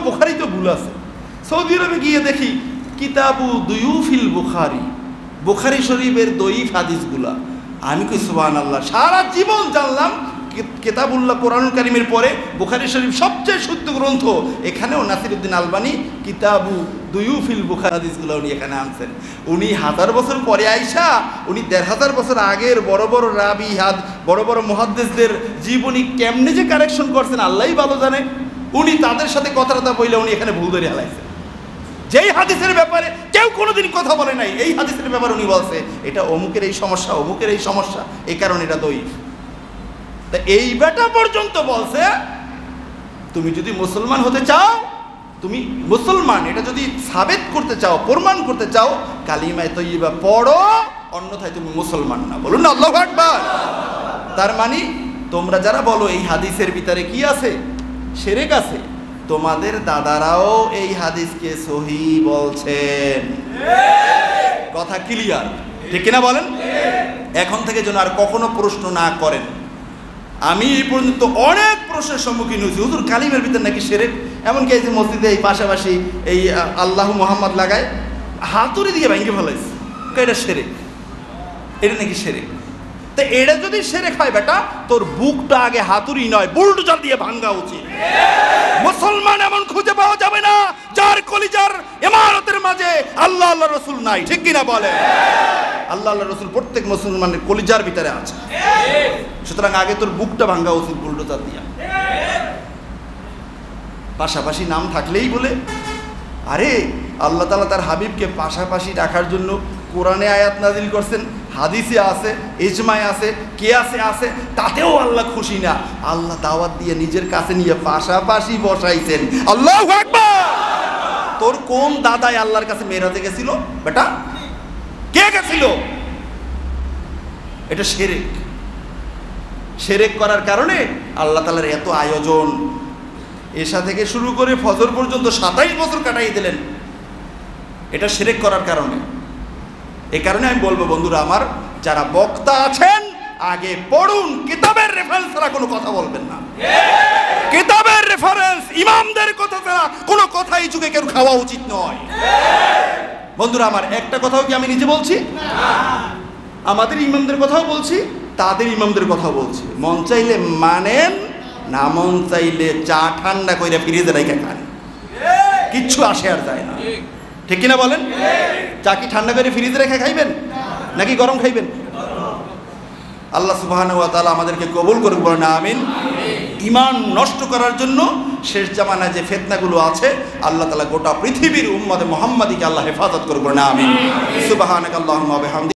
বুখারী তো ভুল আছে। সৌদি আরবে গিয়ে দেখি কিতাবু দুয়ুফিল বুখারী, বুখারী শরীফের দইফ হাদিসগুলা। আমি কই সুবহানাল্লাহ, সারা জীবন জানলাম কিতাবুল্লাহ কোরআনুল কারীমের পরে বুখারী শরীফ সবচেয়ে শুদ্ধ গ্রন্থ। এখানেও নাসিরউদ্দিন আলবানী কিতাবু দুয়ুফিল বুখারী হাদিসগুলো উনি এখানে আনছেন। উনি 1000 বছর পরে আইসা উনি 1500 বছর আগের বড় বড় রাবি বড় বড় মুহাদ্দিসদের জীবনী কেমনে যে কারেকশন করছেন আল্লাহই ভালো জানে। উনি তাদের সাথে কথাটা বইলে উনি এখানে ভুল ধরে হালাইছেন। যেই হাদিসের ব্যাপারে কেউ কোনোদিন কথা বলে নাই, এই হাদিসের ব্যাপারে উনি বলছে এটা অমুকের এই সমস্যা, অমুকের এই সমস্যা, এই কারণে এটা দইফ। তা এই বেটা পর্যন্ত বলছে তুমি যদি মুসলমান হতে চাও, তুমি মুসলমান এটা যদি সাবেত করতে চাও, প্রমাণ করতে চাও, কালিমায়ে তয়্যিবা পড়ো, অন্যথায় তুমি মুসলমান না। বলুন না আল্লাহু আকবার। তার মানে তোমরা যারা বলো এই হাদিসের ভিতরে কি আছে, শিরক আছে, তোমাদের দাদারাও এই হাদিসকে সহিহ বলছেন। কথা ক্লিয়ার, ঠিক কিনা বলেন? এখন থেকে যেন আর কখনো প্রশ্ন না করেন। আমি এই পর্যন্ত অনেক প্রশ্নের সম্মুখীন হয়েছি, হুজুর কালিমের ভিতরে নাকি শিরক। এমনকি এই যে মসজিদে এই পাশাপাশি এই আল্লাহ মুহাম্মদ লাগায় হাতুড়ি দিয়ে ভেঙে ফেলাইছে, এটা শিরক, এটা নাকি শিরক। তো এটা যদি শিরক হয় বেটা, তোর বুকটা আগে হাতুড়ি নয় বুলডোজার দিয়ে ভাঙা উচিত। মুসলমান এমন খুঁজে পাওয়া যাবে না যার কলিজার ইমারতের মাঝে আল্লাহ আল্লাহ রসুল নাই, ঠিক কিনা বলে? আল্লাহ আল্লাহ রসুল প্রত্যেক মুসলমানের কলিজার ভিতরে আছে। সুতরাং আগে তোর বুকটা ভাঙা উচিত বুলডোজার দিয়া। পাশাপাশি নাম থাকলেই বলে, আরে আল্লাহ তাআলা তার হাবিবকে পাশাপাশি রাখার জন্য কোরআনে আয়াত নাজিল করছেন, হাদিসে আছে, ইজমায় আছে, কিয়াসে আছে, তাতেও আল্লাহ খুশি না। আল্লাহ দাওয়াত দিয়ে নিজের কাছে নিয়ে পাশাপাশি বসাইছেন। আল্লাহু আকবার। তোর কোন দাদাই আল্লাহর কাছে মেরাজে গেছিল বেটা? কে গেছিল? এটা শিরক। শিরক করার কারণে আল্লাহ তাআলার এত আয়োজন, এশা থেকে শুরু করে ফজর পর্যন্ত 27 বছর কাটাই দিলেন, এটা শিরক করার কারণে। এই কারণে আমি বলবো বন্ধুরা আমার, যারা বক্তা আছেন আগে পড়ুন, কিতাবের রেফারেন্স ছাড়া কোনো কথা বলবেন না। কিতাবের রেফারেন্স, ইমামদের কথা ছাড়া কোনো কথাই যুগে কেউ খাওয়া উচিত নয়। বন্ধুরা আমার, একটা কথাও কি আমি নিজে বলছি? আমাদের ইমামদের কথাও বলছি, তাদের ইমামদের কথাও বলছি। মন চাইলে মানেন, না মন চাইলে চা ঠান্ডা করে ফ্রিজে রেখে খান, কিচ্ছু আসে আর যায় না। ঠিক কিনা বলেন? চা কি ঠান্ডা করে ফ্রিজে রেখে খাইবেন নাকি গরম খাইবেন? আল্লাহ সুবহানাহু ওয়া তাআলা আমাদেরকে কবুল করুক, বলেন আমিন। ঈমান নষ্ট করার জন্য শেষ জামানায় যে ফিতনাগুলো আছে, আল্লাহ তাআলা গোটা পৃথিবীর উম্মতে মুহাম্মাদিকে আল্লাহ হেফাজত করুক, বলেন আমিন। সুবহানাকাল্লাহুম্মা ওয়া বিহামদিকা।